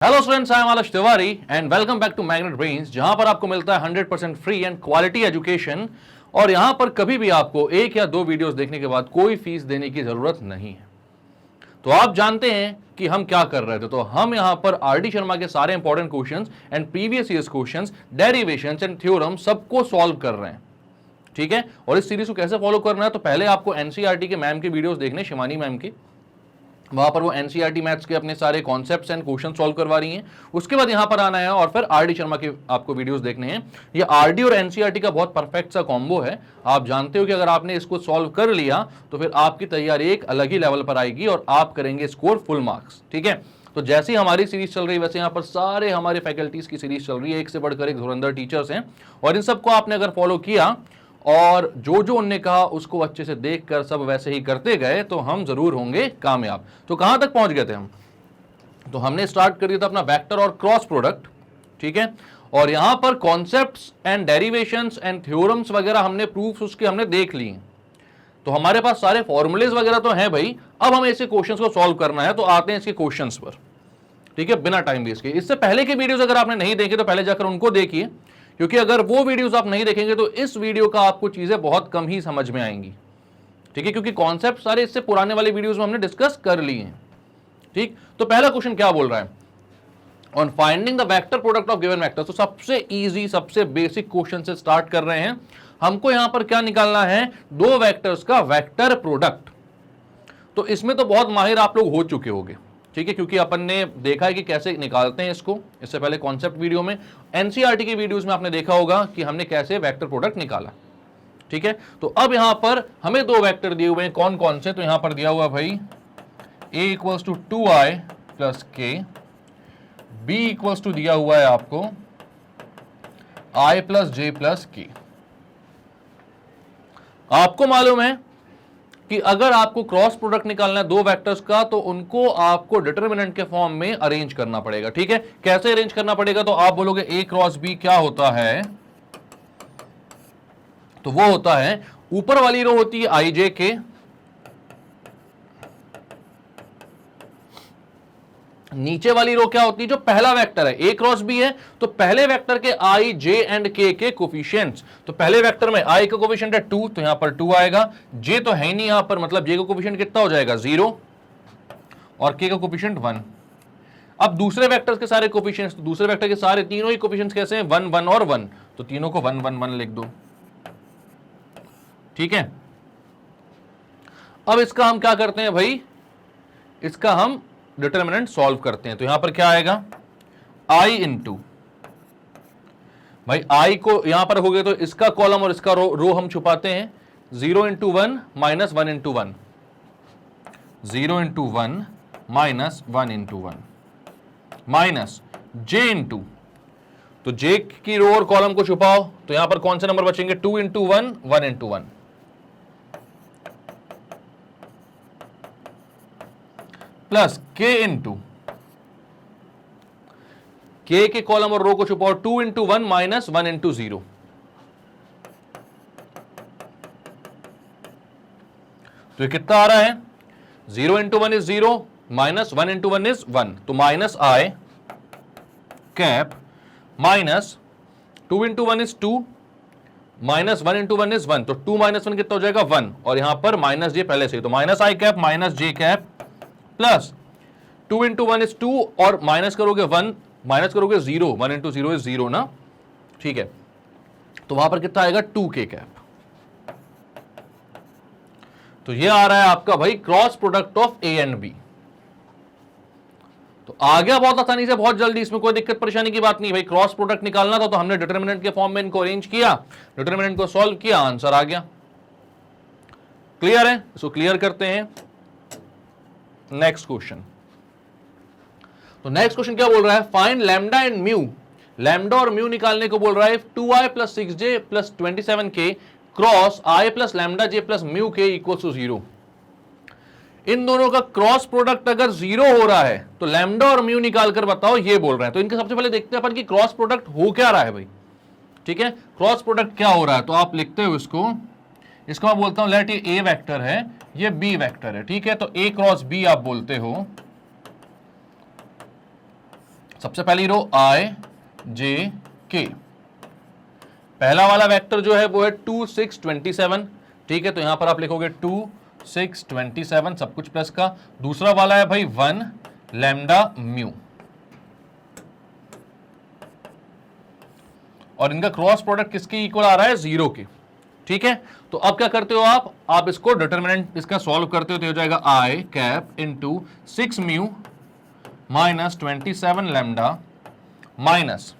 Hello students, I am Aalash Tiwari and welcome back to Magnet Brains, जहां पर आपको मिलता है 100% फ्री एंड क्वालिटी एजुकेशन। और यहां पर कभी भी आपको एक या दो वीडियोस देखने के बाद कोई फीस देने की जरूरत नहीं है। तो आप जानते हैं कि हम क्या कर रहे थे। तो हम यहां पर आर.डी. शर्मा के सारे important questions and previous years questions, derivations and theorem सबको सॉल्व कर रहे हैं। ठीक है, और इस सीरीज को कैसे फॉलो करना है, तो पहले आपको एनसीईआरटी के मैम की वीडियोस देखने, शिवानी मैम की। वहां पर वो एनसीईआरटी मैथ्स के अपने सारे कॉन्सेप्ट्स एंड क्वेश्चन सॉल्व करवा रही हैं। उसके बाद यहां पर आना है और फिर आर.डी. शर्मा के आपको वीडियोस देखने हैं। ये आर.डी. और एनसीईआरटी का बहुत परफेक्ट सा कॉम्बो है। आप जानते हो कि अगर आपने इसको सॉल्व कर लिया तो फिर आपकी तैयारी एक अलग ही लेवल पर आएगी और आप करेंगे स्कोर फुल मार्क्स। ठीक है, तो जैसी हमारी सीरीज चल रही है वैसे यहाँ पर सारे हमारे फैकल्टीज की सीरीज चल रही है, एक से बढ़कर एक धुरंधर टीचर्स हैं। और इन सबको आपने अगर फॉलो किया और जो जो उनने कहा उसको अच्छे से देखकर सब वैसे ही करते गए तो हम जरूर होंगे कामयाब। तो कहां तक पहुंच गए थे हम? तो हमने स्टार्ट कर दिया था अपना वेक्टर और क्रॉस प्रोडक्ट। ठीक है, और यहां पर concepts and derivations and theorems वगैरह हमने प्रूफ्स उसके हमने देख लिए। तो हमारे पास सारे फॉर्मूलेज वगैरह तो हैं भाई। अब हमें ऐसे क्वेश्चंस को सॉल्व करना है, तो आते हैं इसके क्वेश्चंस पर। ठीक है, बिना टाइम वेस्ट के। इससे पहले के वीडियोस अगर आपने नहीं देखे तो पहले जाकर उनको देखिए, क्योंकि अगर वो वीडियोस आप नहीं देखेंगे तो इस वीडियो का आपको चीजें बहुत कम ही समझ में आएंगी। ठीक है, क्योंकि कॉन्सेप्ट सारे इससे पुराने वाले वीडियोस में हमने डिस्कस कर लिए हैं। ठीक, तो पहला क्वेश्चन क्या बोल रहा है? On finding the vector product of given vector. तो सबसे इजी, सबसे बेसिक क्वेश्चन से स्टार्ट कर रहे हैं। हमको यहां पर क्या निकालना है? दो वेक्टर्स का वेक्टर प्रोडक्ट। तो इसमें तो बहुत माहिर आप लोग हो चुके होंगे। ठीक है, क्योंकि अपन ने देखा है कि कैसे निकालते हैं इसको। इससे पहले कॉन्सेप्ट वीडियो में, एनसीईआरटी की वीडियोस में आपने देखा होगा कि हमने कैसे वेक्टर प्रोडक्ट निकाला। ठीक है, तो अब यहां पर हमें दो वेक्टर दिए हुए हैं। कौन कौन से? तो यहां पर दिया हुआ भाई a equals to 2i plus K, b equals to दिया हुआ है आपको i प्लस जे प्लस के। आपको मालूम है कि अगर आपको क्रॉस प्रोडक्ट निकालना है दो वेक्टर्स का तो उनको आपको डिटरमिनेंट के फॉर्म में अरेंज करना पड़ेगा। ठीक है, कैसे अरेंज करना पड़ेगा? तो आप बोलोगे a क्रॉस b क्या होता है? तो वो होता है, ऊपर वाली रो होती है i j k, नीचे वाली रो क्या होती है? जो पहला वेक्टर है a क्रॉस b है, तो पहले वेक्टर के i j एंड k के कोफिशिएंट्स। तो पहले वेक्टर में i का कोफिशिएंट है 2, तो यहां पर 2 आएगा। j तो है ही नहीं यहां पर, मतलब j का कोफिशिएंट कितना हो जाएगा? 0, और k का कोफिशिएंट 1। अब दूसरे वेक्टर्स के सारे कोफिशिएंट्स, तो दूसरे वेक्टर के सारे तीनों ही कोफिशिएंट्स कैसे हैं? 1 1 और 1, तो तीनों को 1 1 1 लिख दो। ठीक है, अब इसका हम क्या करते हैं भाई? इसका हम डिटरमिनेंट सॉल्व करते हैं। तो यहां पर क्या आएगा? i इंटू, भाई i को यहां पर हो गए तो इसका कॉलम और इसका रो हम छुपाते हैं। 0 into 1 minus 1 into 1, 0 into 1 minus 1 into 1, minus j into, तो j की रो और कॉलम को छुपाओ तो यहां पर कौन से नंबर बचेंगे? 2 into 1, 1 into 1, plus k into, k के कॉलम और रो को छुपाओ 2 इंटू 1 माइनस 1 इंटू 0। तो ये कितना आ रहा है? 0 into 1 is 0, minus 1 into 1 is 1, तो minus i cap, minus 2 into 1 is 2, minus 1 into 1 is 1, तो 2 माइनस 1 कितना हो जाएगा? 1, और यहां पर माइनस j पहले से, तो minus i cap minus j cap, plus 2 into 1 is 2, और माइनस करोगे 1, माइनस करोगे 0, 1 इंटू 0 इज 0 ना। ठीक है, तो वहां पर कितना आएगा? 2k cap. तो ये आ रहा है आपका भाई cross product of a and b। तो आ गया बहुत आसानी से, बहुत जल्दी, इसमें कोई दिक्कत परेशानी की बात नहीं भाई। क्रॉस प्रोडक्ट निकालना था तो हमने डिटरमिनेंट के फॉर्म में इनको अरेंज किया, डिटरमिनेंट को सॉल्व किया, आंसर आ गया। क्लियर है? इसको क्लियर करते हैं। Next question. तो नेक्स्ट क्वेश्चन क्या बोल रहा है? Find lambda and mu. Lambda और म्यू निकालने को बोल रहा है। 2i plus 6j plus 27k cross i plus lambda j plus mu k equals to 0। इन दोनों का क्रॉस प्रोडक्ट अगर 0 हो रहा है तो लैम्डा और म्यू निकाल कर बताओ, ये बोल रहे हैं। तो इनके सबसे पहले देखते हैं अपन कि क्रॉस प्रोडक्ट हो क्या रहा है भाई। ठीक है, क्रॉस प्रोडक्ट क्या हो रहा है? तो आप लिखते हो इसको मैं बोलता हूं लेट ये a वेक्टर है, ये b वेक्टर है। ठीक है, तो a क्रॉस b आप बोलते हो। सबसे पहली रो i j k, पहला वाला वेक्टर जो है वो है 2 6 27, ठीक है, तो यहां पर आप लिखोगे 2 6 27 सब कुछ प्लस का। दूसरा वाला है भाई 1 लैम्डा म्यू, और इनका क्रॉस प्रोडक्ट किसके इक्वल आ रहा है, 0 के, ठीक है। तो अब क्या करते हो आप इसको डिटर्मिनेंट इसका सॉल्व करते हो तो हो जाएगा i cap into 6 mu minus 27 lambda minus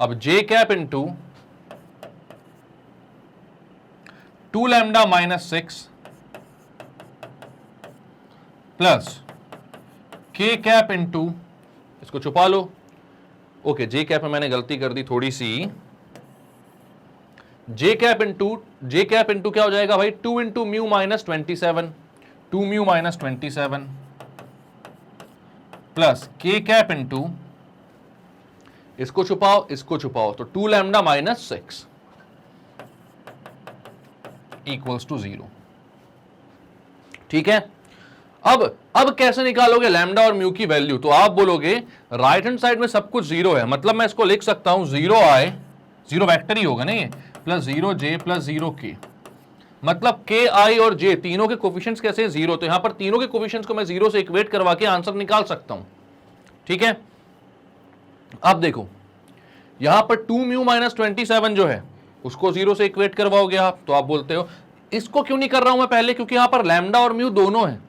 अब j cap into 2 lambda minus 6 plus k cap into, इसको छुपा लो, ओके j कैप में मैंने गलती कर दी थोड़ी सी, j कैप इंटू क्या हो जाएगा भाई 2 into mu minus 27, 2 mu minus 27 plus k cap into, इसको छुपाओ तो 2 लैम्डा माइनस 6 इक्वल्स टू 0, ठीक है। अब कैसे निकालोगे लैम्डा और म्यू की वैल्यू, तो आप बोलोगे राइट हैंड साइड में सब कुछ 0 है, मतलब मैं इसको लिख सकता हूं 0i, 0 वेक्टर ही होगा ना ये, प्लस 0j प्लस 0k, मतलब k i और j तीनों के कोफिशिएंट्स कैसे हैं 0, तो यहां पर तीनों के कोफिशिएंट्स को मैं 0 से इक्वेट करवा के आंसर निकाल सकता हूं, ठीक है। अब देखो यहां पर 2 म्यू माइनस 27 जो है उसको 0 से इक्वेट करवाओगे आप, तो आप बोलते हो इसको क्यों नहीं कर रहा हूं मैं पहले, क्योंकि यहां पर लैम्डा और म्यू दोनों है,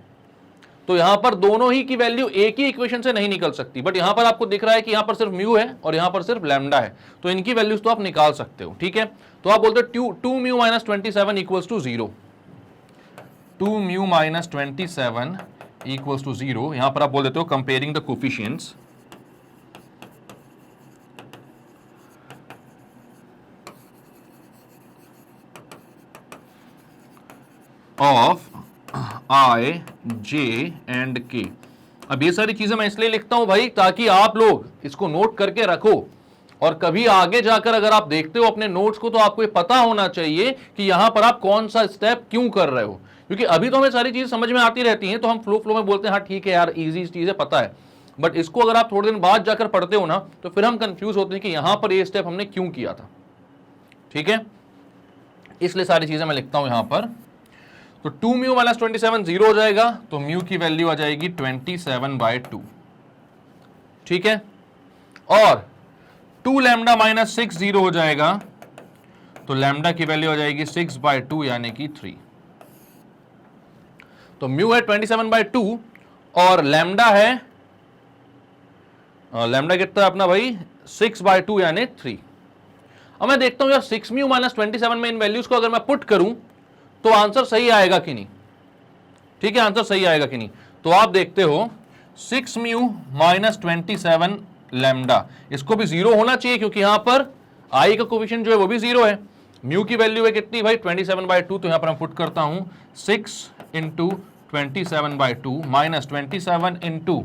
तो यहां पर दोनों ही की वैल्यू एक ही इक्वेशन से नहीं निकल सकती, बट यहां पर आपको दिख रहा है कि यहां पर सिर्फ म्यू है और यहां पर सिर्फ लैम्डा है, तो इनकी वैल्यूज तो आप निकाल सकते हो, ठीक है। तो आप बोलते हो 2 mu minus 27 equals to 0, 2 mu minus 27 equals to 0, यहां पर आप बोल देते हो comparing the coefficients of i j and k। अब ये सारी चीजें मैं इसलिए लिखता हूं भाई ताकि आप लोग इसको नोट करके रखो, और कभी आगे जाकर अगर आप देखते हो अपने नोट्स को तो आपको ये पता होना चाहिए कि यहां पर आप कौन सा स्टेप क्यों कर रहे हो, क्योंकि अभी तो हमें सारी चीजें समझ में आती रहती हैं तो हम फ्लो में बोलते हैं हाँ ठीक है यार इजी चीज है पता है, बट इसको अगर आप थोड़े दिन बाद जाकर पढ़ते हो ना तो फिर हम कंफ्यूज होते हैं कि यहां पर ये स्टेप हमने क्यों किया था, ठीक है। इसलिए सारी चीजें मैं लिखता हूं यहां पर, तो 2 म्यू माइनस 27 0 हो जाएगा, तो म्यू की वैल्यू आ जाएगी 27/2, ठीक है, और 2 लैम्डा माइनस 6 0 हो जाएगा, तो लैम्डा की वैल्यू आ जाएगी 6/2 यानी कि 3, तो म्यू है 27/2 और लैम्डा है लैम्डा कितना है अपना भाई 6/2 यानी 3। अब मैं देखता हूं यार 6 म्यू माइनस 27 में इन वैल्यूज को अगर मैं पुट करूं तो आंसर सही आएगा कि नहीं, ठीक है, आंसर सही आएगा कि नहीं, तो आप देखते हो 6 म्यू माइनस 27 लैम्डा, इसको भी 0 होना चाहिए क्योंकि यहां पर i का कोफिशिएंट जो है वो भी 0 है, म्यू की वैल्यू है कितनी भाई 27/2, तो यहां पर मैं पुट करता हूं 6 इंटू 27/2 माइनस 27 इंटू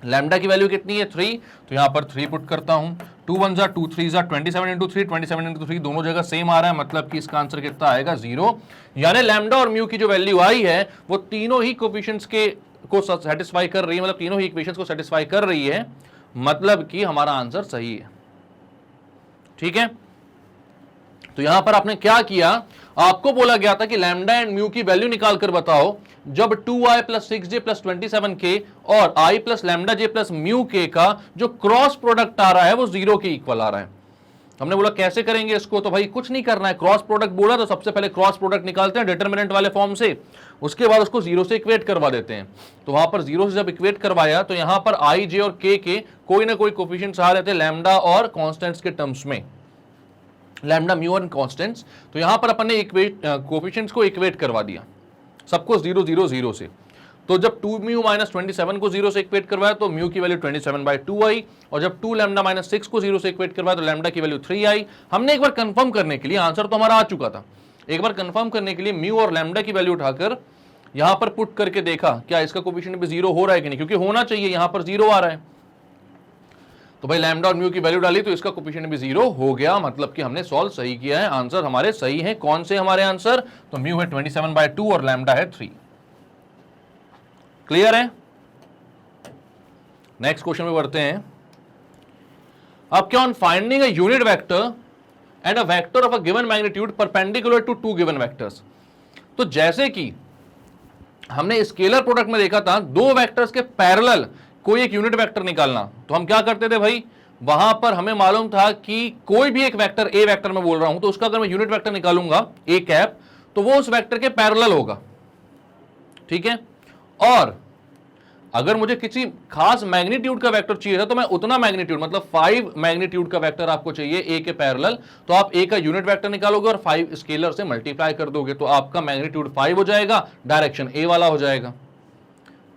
लैम्डा की वैल्यू कितनी है 3, तो यहां पर 3 पुट करता हूं, 2 1 जा 2 3 जा 27 इंटू 3, 27 इंटू 3 दोनों जगह सेम आ रहा है, मतलब कि इसका आंसर कितना आएगा 0, यानी लैम्डा और म्यू की जो वैल्यू आई है वो तीनों ही कोफिशिएंट्स के को सेटिस्फाई कर रही है, मतलब तीनों ही इक्वेशंस को सेटिस्फाई कर रही है, मतलब कि हमारा आंसर सही है, ठीक है। तो यहां पर आपने क्या किया, आपको बोला गया था कि लैम्डा एंड म्यू की वैल्यू निकाल कर बताओ जब 2i plus 6j plus 27k और i plus lambda j plus mu k का जो क्रॉस प्रोडक्ट आ रहा है वो 0 के इक्वल आ रहा है। हमने बोला कैसे करेंगे इसको, तो भाई कुछ नहीं करना है, क्रॉस प्रोडक्ट बोला तो सबसे पहले क्रॉस प्रोडक्ट निकालते हैं डिटर्मिनेंट वाले फॉर्म से, उसके बाद उसको 0 से इक्वेट करवा देते हैं, तो वहां पर 0 से जब इक्वेट करवाया तो यहां पर i j और k के कोई ना कोई कोफिशिएंट्स आ रहे थे लैम्डा और कांस्टेंट्स के टर्म्स में, लैम्डा म्यू और कांस्टेंट्स, तो यहां पर अपन ने कोफिशिएंट्स को इक्वेट करवा दिया सबको 0 0 0 से, तो जब 2 म्यू माइनस 27 को 0 से इक्वेट करवाया तो म्यू की वैल्यू 27/2 आई, और जब 2 लैम्डा माइनस 6 को 0 से इक्वेट करवाया तो लैम्डा की वैल्यू 3 आई। हमने एक बार कंफर्म करने के लिए, आंसर तो हमारा आ चुका था, एक बार कंफर्म करने के लिए म्यू और लैम्डा की वैल्यू उठाकर यहां पर पुट करके देखा क्या इसका कोफिशिएंट भी 0 हो रहा है कि नहीं, क्योंकि होना चाहिए, यहां पर 0 आ रहा है, तो भाई लैम्डा और म्यू की वैल्यू डाली तो इसका कोफिशिएंट भी 0 हो गया, मतलब कि हमने सॉल्व सही किया है, आंसर हमारे सही है। कौन से हमारे आंसर, तो म्यू है 27/2 और लैम्डा है 3। क्लियर है, नेक्स्ट क्वेश्चन में बढ़ते हैं। अब क्या on finding a unit vector and a vector of a given magnitude perpendicular to two given vectors. तो जैसे कि हमने स्केलर प्रोडक्ट में देखा था, दो वेक्टर्स के पैरेलल कोई एक यूनिट वेक्टर निकालना, तो हम क्या करते थे भाई, वहां पर हमें मालूम था कि कोई भी एक वेक्टर, ए वेक्टर में बोल रहा हूं, तो उसका अगर मैं यूनिट वेक्टर निकालूंगा ए कैप, तो वो उस वेक्टर के पैरेलल होगा, ठीक है। और अगर मुझे किसी खास मैग्नीट्यूड का वेक्टर चाहिए था, तो मैं उतना मैग्नीट्यूड, मतलब 5 मैग्नीट्यूड का वेक्टर आपको चाहिए ए के पैरेलल, तो आप ए का यूनिट वेक्टर निकालोगे और 5 स्केलर से मल्टीप्लाई कर दोगे, तो आपका मैग्नीट्यूड 5 हो जाएगा, डायरेक्शन ए वाला हो जाएगा।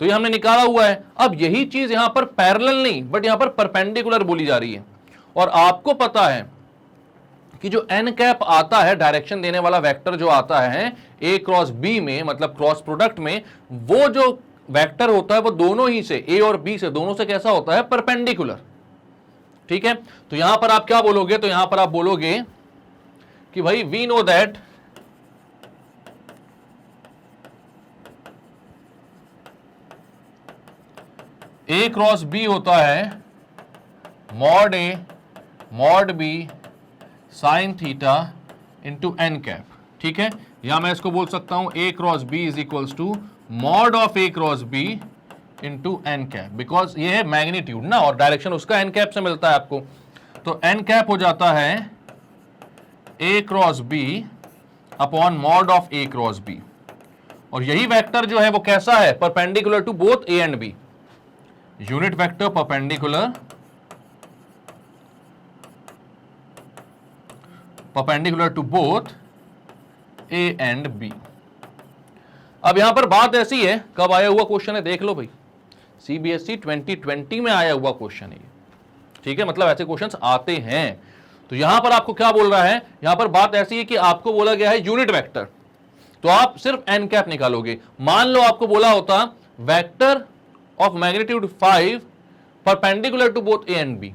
तो ये हमने निकाला हुआ है। अब यही चीज यहां पर पैरेलल नहीं, बट यहां पर परपेंडिकुलर बोली जा रही है। और आपको पता है कि जो एन कैप आता है, डायरेक्शन देने वाला वेक्टर जो आता है ए क्रॉस बी में, मतलब क्रॉस प्रोडक्ट में, वो जो वेक्टर होता है वो दोनों ही से, ए और बी से, दोनों से कैसा होता है, परपेंडिकुलर, ठीक है। तो यहां पर आप क्या बोलोगे, तो यहां पर आप बोलोगे कि भाई we know that a cross b होता है mod a mod b sine theta into n cap, ठीक है। या मैं इसको बोल सकता हूं a cross b is equals to mod of A cross b into n cap, because ये है मैग्नीट्यूड ना, और डायरेक्शन उसका एन कैप से मिलता है आपको। तो एन कैप हो जाता है ए cross b upon mod of A cross b, और यही वेक्टर जो है वो कैसा है, perpendicular to both A and b, unit vector perpendicular to both A and b. अब यहां पर बात ऐसी है, कब आया हुआ क्वेश्चन है, देख लो भाई, सीबीएसई 2020 में आया हुआ क्वेश्चन है, ठीक है, मतलब ऐसे क्वेश्चंस आते हैं। तो यहां पर आपको क्या बोल रहा है, यहां पर बात ऐसी है कि आपको बोला गया है यूनिट वेक्टर, तो आप सिर्फ एन कैप निकालोगे। मान लो आपको बोला होता vector of magnitude 5 perpendicular to both A and B,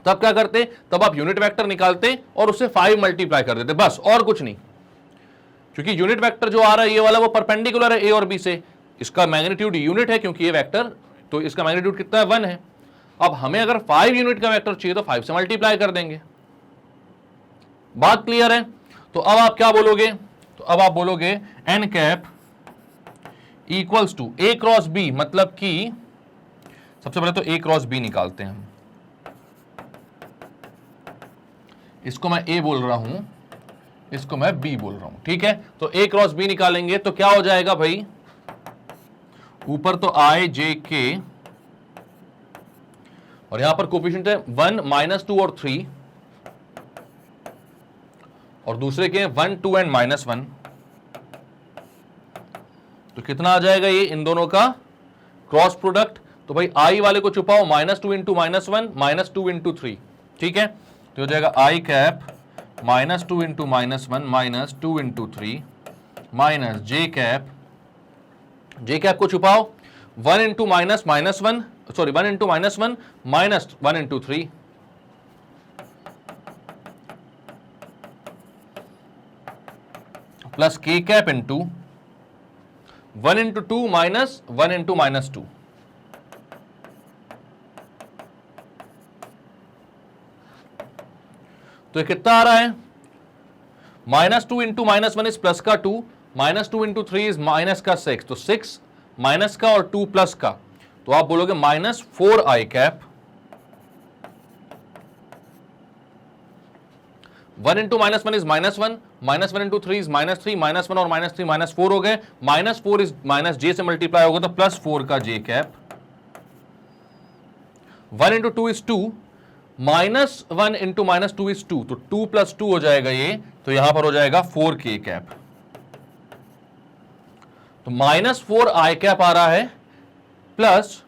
तब क्या करते, तब आप यूनिट वेक्टर निकालते और उससे 5 मल्टीप्लाई कर देते, बस, और कुछ नहीं। क्योंकि यूनिट वेक्टर जो आ रहा है ये वाला, वो परपेंडिकुलर है ए और बी से, इसका मैग्नीट्यूड यूनिट है क्योंकि ये वेक्टर, तो इसका मैग्नीट्यूड कितना है, 1 है। अब हमें अगर 5 यूनिट का वेक्टर चाहिए तो 5 से मल्टीप्लाई कर देंगे। बात क्लियर है। तो अब आप क्या बोलोगे, तो अब आप बोलोगे N cap equals to A cross B, मतलब कि सबसे पहले तो ए क्रॉस बी निकालते हैं हम, इसको मैं ए बोल रहा हूं, इसको मैं बी बोल रहा हूं, ठीक है। तो ए क्रॉस बी निकालेंगे तो क्या हो जाएगा भाई, ऊपर तो आई जे के, और यहां पर कोफिशिएंट है 1, -2 और 3, और दूसरे के 1, 2 एंड -1, तो कितना आ जाएगा ये इन दोनों का क्रॉस प्रोडक्ट। तो भाई आई वाले को छुपाओ, -2 इंटू -1, -2 इंटू 3, ठीक है। तो हो जाएगा आई कैप -2 इंटू -1, -2 इंटू 3, माइनस जे कैप को छुपाओ, 1 into -1, sorry 1 into -1, -1 into 3, plus के कैप इंटू 1 इंटू 2 -1 इंटू -2, तो ये कितना आ रहा है, -2 इंटू -1 इज प्लस का 2, -2 इंटू 3 इज माइनस का 6, तो 6 माइनस का और 2 प्लस का, तो आप बोलोगे -4 i cap, 1 into -1 is -1, -1 into 3 is -3, -1 और -3 -4 हो गए, -4 इज माइनस जे से मल्टीप्लाई होगा तो +4 का j cap, 1 into 2 is 2, -1 into -2 is 2, तो 2 + 2 हो जाएगा ये, तो यहां पर हो जाएगा 4 के कैप। तो -4 आई कैप आ रहा है, प्लस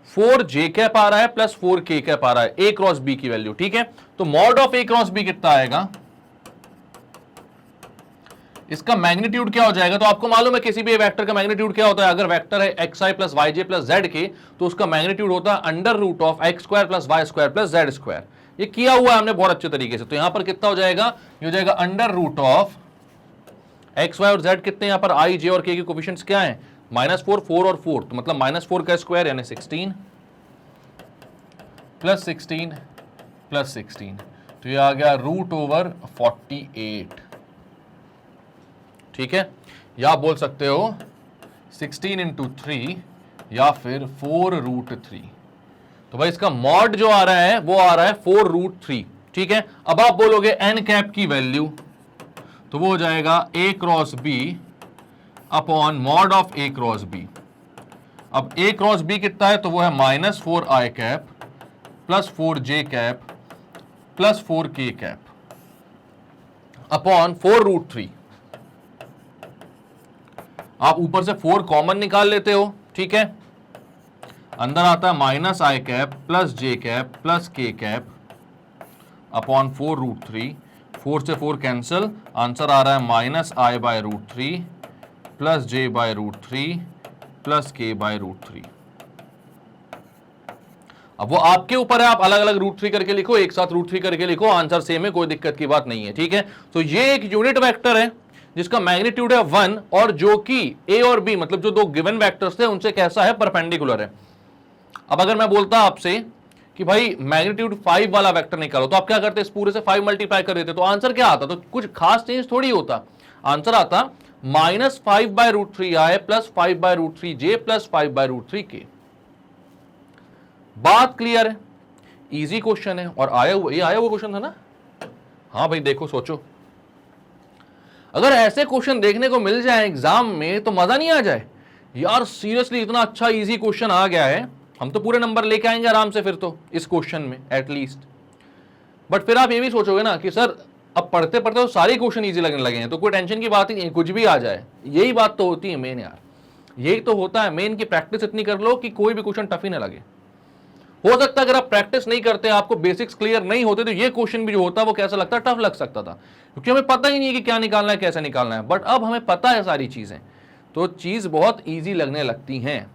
4 जे कैप आ रहा है, प्लस 4 के कैप आ रहा है, ए क्रॉस बी की वैल्यू, ठीक है। तो mod of A cross B कितना आएगा, इसका मैग्नीट्यूड क्या हो जाएगा, तो आपको मालूम है किसी भी वेक्टर का मैग्नीट्यूड क्या होता है, अगर वेक्टर है xi plus yj plus zk, तो उसका मैग्नीट्यूड होता है √x² plus y² plus z²। ये किया हुआ है हमने बहुत अच्छे तरीके से। तो यहां पर कितना हो जाएगा, ये हो जाएगा √x, y और z कितने, यहां पर i, j और k के कोफिशिएंट्स क्या है, -4, 4 और 4, तो मतलब -4 का स्क्वायर यानी 16, प्लस 16 प्लस 16, तो ये आ गया √/48। ठीक है, या आप बोल सकते हो 16 × 3 या फिर 4√3। तो भाई इसका मॉड जो आ रहा है वो आ रहा है 4√3। ठीक है, अब आप बोलोगे n कैप की वैल्यू, तो वो हो जाएगा a cross b upon mod of a cross b। अब a क्रॉस b कितना है, तो वो है -4i cap plus 4j cap plus 4k cap upon 4√3। आप ऊपर से 4 कॉमन निकाल लेते हो। ठीक है, अंदर आता है -i cap plus j cap plus k cap upon 4√3। 4 से 4 कैंसिल, आंसर आ रहा है -i/√3 plus j/√3 plus k/√3। अब वो आपके ऊपर है, आप अलग अलग √3 करके लिखो, एक साथ √3 करके लिखो, आंसर सेम है, कोई दिक्कत की बात नहीं है। ठीक है, तो ये एक यूनिट वेक्टर है जिसका मैग्नीट्यूड है 1 और जो कि ए और बी मतलब जो दो गिवन वेक्टर्स थे उनसे कैसा है, परपेंडिकुलर है। अब अगर मैं बोलता आपसे कि भाई मैग्नीट्यूड 5 वाला वेक्टर निकालो, तो आप क्या करते, इस पूरे से 5 मल्टीप्लाई कर देते, तो आंसर क्या आता, तो कुछ खास चेंज थोड़ी होता, आंसर आता -5/√3i plus 5/√3j plus 5/√3k। बात क्लियर है, इजी क्वेश्चन है और आया हुआ क्वेश्चन था ना। हाँ भाई देखो, सोचो, अगर ऐसे क्वेश्चन देखने को मिल जाए एग्जाम में तो मजा नहीं आ जाए यार। सीरियसली इतना अच्छा इजी क्वेश्चन आ गया है, हम तो पूरे नंबर लेके आएंगे आराम से फिर तो इस क्वेश्चन में एटलीस्ट। बट फिर आप ये भी सोचोगे ना कि सर अब पढ़ते पढ़ते तो सारे क्वेश्चन इजी लगने लगे हैं, तो कोई टेंशन की बात ही नहीं, कुछ भी आ जाए। यही बात तो होती है मेन यार, यही तो होता है मेन की प्रैक्टिस इतनी कर लो कि कोई भी क्वेश्चन टफ ही ना लगे। हो सकता है अगर आप प्रैक्टिस नहीं करते, आपको बेसिक्स क्लियर नहीं होते, तो ये क्वेश्चन भी जो होता है वो कैसा लगता है, टफ लग सकता था, क्योंकि हमें पता ही नहीं है कि क्या निकालना है कैसे निकालना है। बट अब हमें पता है सारी चीजें, तो चीज बहुत ईजी लगने लगती हैं।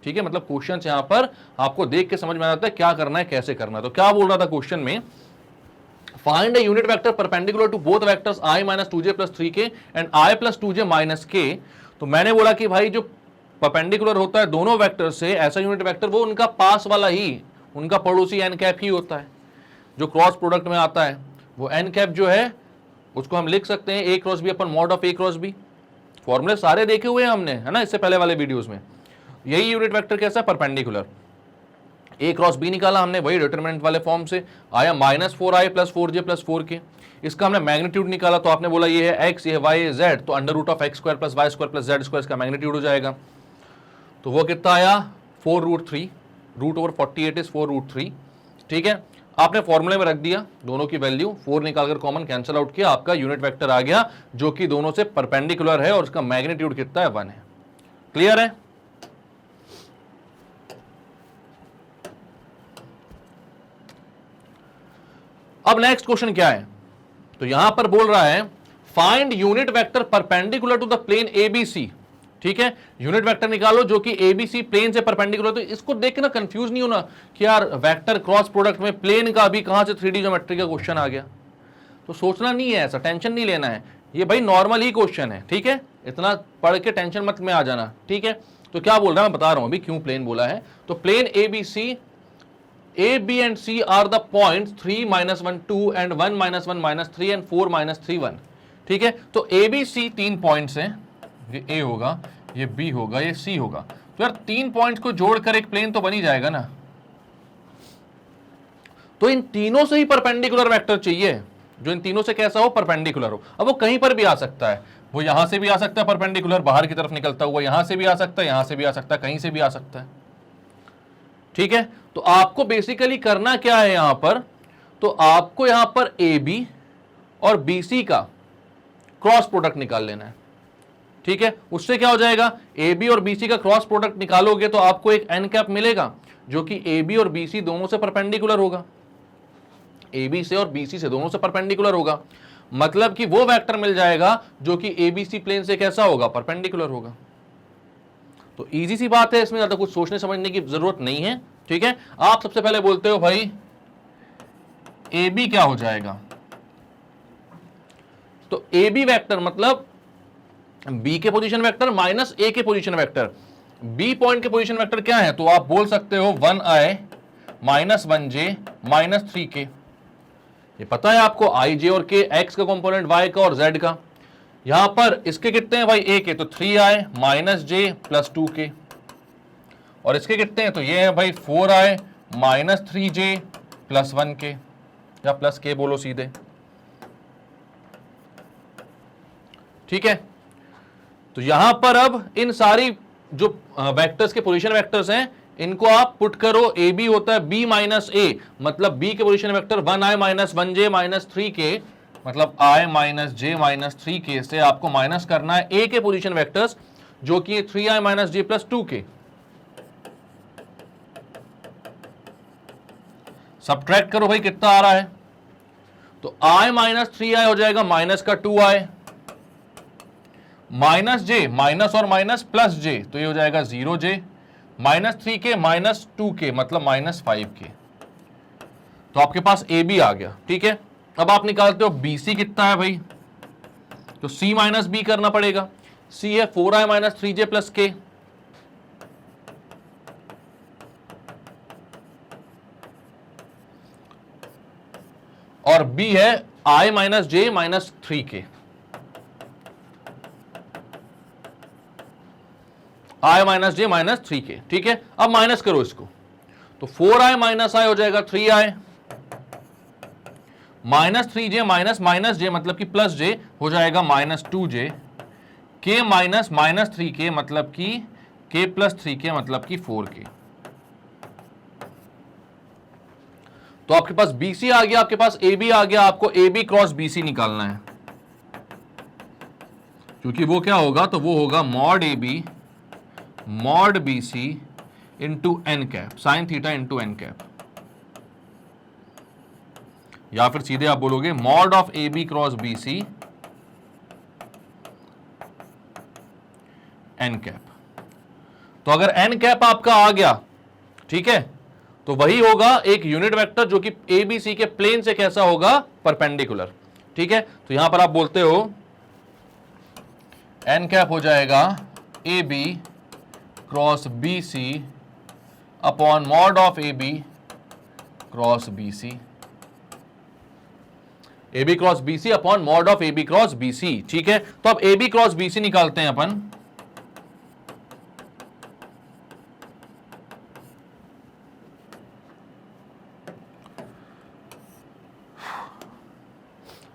ठीक है, मतलब क्वेश्चन यहां पर आपको देख के समझ में आता है क्या करना है कैसे करना है। तो क्या बोल रहा था क्वेश्चन में, find a unit vector perpendicular to both vectors i - 2j + 3k and i + 2j - k। तो मैंने बोला कि भाई जो परपेंडिकुलर होता है दोनों वेक्टर से, ऐसा यूनिट वेक्टर वो उनका पास वाला ही, उनका पड़ोसी n कैप ही होता है। जो क्रॉस प्रोडक्ट में आता है वो n कैप जो है उसको हम लिख सकते हैं a cross b upon mod of a cross b। फॉर्मूले सारे देखे हुए हैं हमने, है ना, इससे पहले वाले वीडियोस में। यही यूनिट वेक्टर कैसा है, परपेंडिकुलर। a क्रॉस b निकाला हमने, वही डिटरमिनेंट वाले फॉर्म से आया -4i + 4j + 4k। इसका हमने मैग्नीट्यूड निकाला, तो आपने बोला ये है x, ये है y, ये z, तो √(x²+y² + z² इसका मैग्नीट्यूड हो जाएगा। तो वो कितना आया, 4√3, √/48 इज 4√3। ठीक है, आपने फॉर्मूले में रख दिया दोनों की वैल्यू, 4 निकालकर कॉमन कैंसिल आउट किया, आपका यूनिट वेक्टर आ गया जो कि दोनों से परपेंडिकुलर है और उसका मैग्नीट्यूड कितना है, 1 है। क्लियर है? अब नेक्स्ट क्वेश्चन क्या है, तो यहां पर बोल रहा है find unit vector perpendicular to the plane ABC. ठीक है, यूनिट वेक्टर निकालो जो कि एबीसी प्लेन से परपेंडिकुलर। तो इसको देख के ना कंफ्यूज नहीं होना कि यार वेक्टर क्रॉस प्रोडक्ट में प्लेन का भी कहां से 3D ज्योमेट्री का क्वेश्चन आ गया। तो सोचना नहीं है, ऐसा टेंशन नहीं लेना है, ये भाई नॉर्मल ही क्वेश्चन है। ठीक है, इतना पढ़ के टेंशन मत में आ जाना। ठीक है, तो क्या बोल रहा है मैं बता रहा हूं अभी क्यों प्लेन बोला है। तो plane ABC, A, B and C are the points 3 - 1 2 and 1 - 1 - 3 and 4 - 3 1। ठीक है, तो A B C 3 पॉइंट्स हैं, ये A होगा, ये B होगा, ये C होगा। तो यार 3 पॉइंट्स को जोड़कर एक प्लेन तो बन ही जाएगा ना। तो इन तीनों से ही परपेंडिकुलर वेक्टर चाहिए, जो इन तीनों से कैसा हो, परपेंडिकुलर हो। अब वो कहीं पर भी आ सकता है, वो यहां से भी आ सकता है परपेंडिकुलर, बाहर की तरफ निकलता हुआ, यहां से भी आ सकता है, यहां से भी आ सकता है, कहीं से भी आ सकता है। ठीक है, तो आपको बेसिकली करना क्या है यहां पर, तो आपको यहां पर ए बी और बी सी का क्रॉस प्रोडक्ट निकाल लेना है। ठीक है, उससे क्या हो जाएगा, ए बी और बी सी का क्रॉस प्रोडक्ट निकालोगे तो आपको एक एन कैप मिलेगा जो कि ए बी और बी सी दोनों से परपेंडिकुलर होगा, ए बी से और बी सी से दोनों से परपेंडिकुलर होगा। मतलब कि वो वेक्टर मिल जाएगा जो कि ए बी सी प्लेन से कैसा होगा, परपेंडिकुलर होगा। तो इजी सी बात है, इसमें ज्यादा कुछ सोचने समझने की जरूरत नहीं है। ठीक है, आप सबसे पहले बोलते हो भाई ए बी क्या हो जाएगा, तो ए बी वेक्टर मतलब बी के पोजीशन वेक्टर माइनस ए के पोजीशन वेक्टर। बी पॉइंट के पोजीशन वेक्टर क्या है, तो आप बोल सकते हो 1i -1j -3k। ये पता है आपको i j और k, x का कंपोनेंट y का और z का। यहां पर इसके कितने हैं भाई, a के, तो 3i -j + 2k, और इसके कितने हैं, तो ये है भाई 4i -3j + 1k, या +k बोलो सीधे। ठीक है, तो यहां पर अब इन सारी जो वेक्टर्स के पोजीशन वेक्टर्स हैं, इनको आप पुट करो। ए बी होता है b - a, मतलब b के position vector 1i -1j -3k, मतलब i -j -3k से आपको माइनस करना है a के पोजीशन वेक्टर्स, जो कि 3i -j + 2k। सब्ट्रैक्ट करो भाई, कितना आ रहा है, तो i - 3i हो जाएगा माइनस का 2i, -j, माइनस और माइनस +j, तो ये हो जाएगा 0j, -3k -2k, मतलब -5k। तो आपके पास ए बी आ गया। ठीक है, अब आप निकालते हो बी सी कितना है भाई, तो c - b करना पड़ेगा। c है 4i -3j + k, और b है i - j -3k, i - j -3k। ठीक है, अब माइनस करो इसको, तो 4i - i हो जाएगा 3i, -3j -j मतलब कि +j हो जाएगा -2j, k -3k मतलब कि k + 3k मतलब कि 4k। तो आपके पास BC आ गया, आपके पास AB आ गया। आपको AB क्रॉस BC निकालना है, क्योंकि वो क्या होगा, तो वो होगा mod AB mod BC into n cap sin theta into n cap, या फिर सीधे आप बोलोगे mod of AB cross BC n cap. तो अगर n कैप आपका आ गया, ठीक है, तो वही होगा एक यूनिट वेक्टर जो कि ABC के प्लेन से कैसा होगा, परपेंडिकुलर। ठीक है, तो यहां पर आप बोलते हो n कैप हो जाएगा AB cross BC upon mod of AB cross BC, AB cross BC upon mod of AB cross BC। ठीक है, तो अब AB क्रॉस BC निकालते हैं अपन।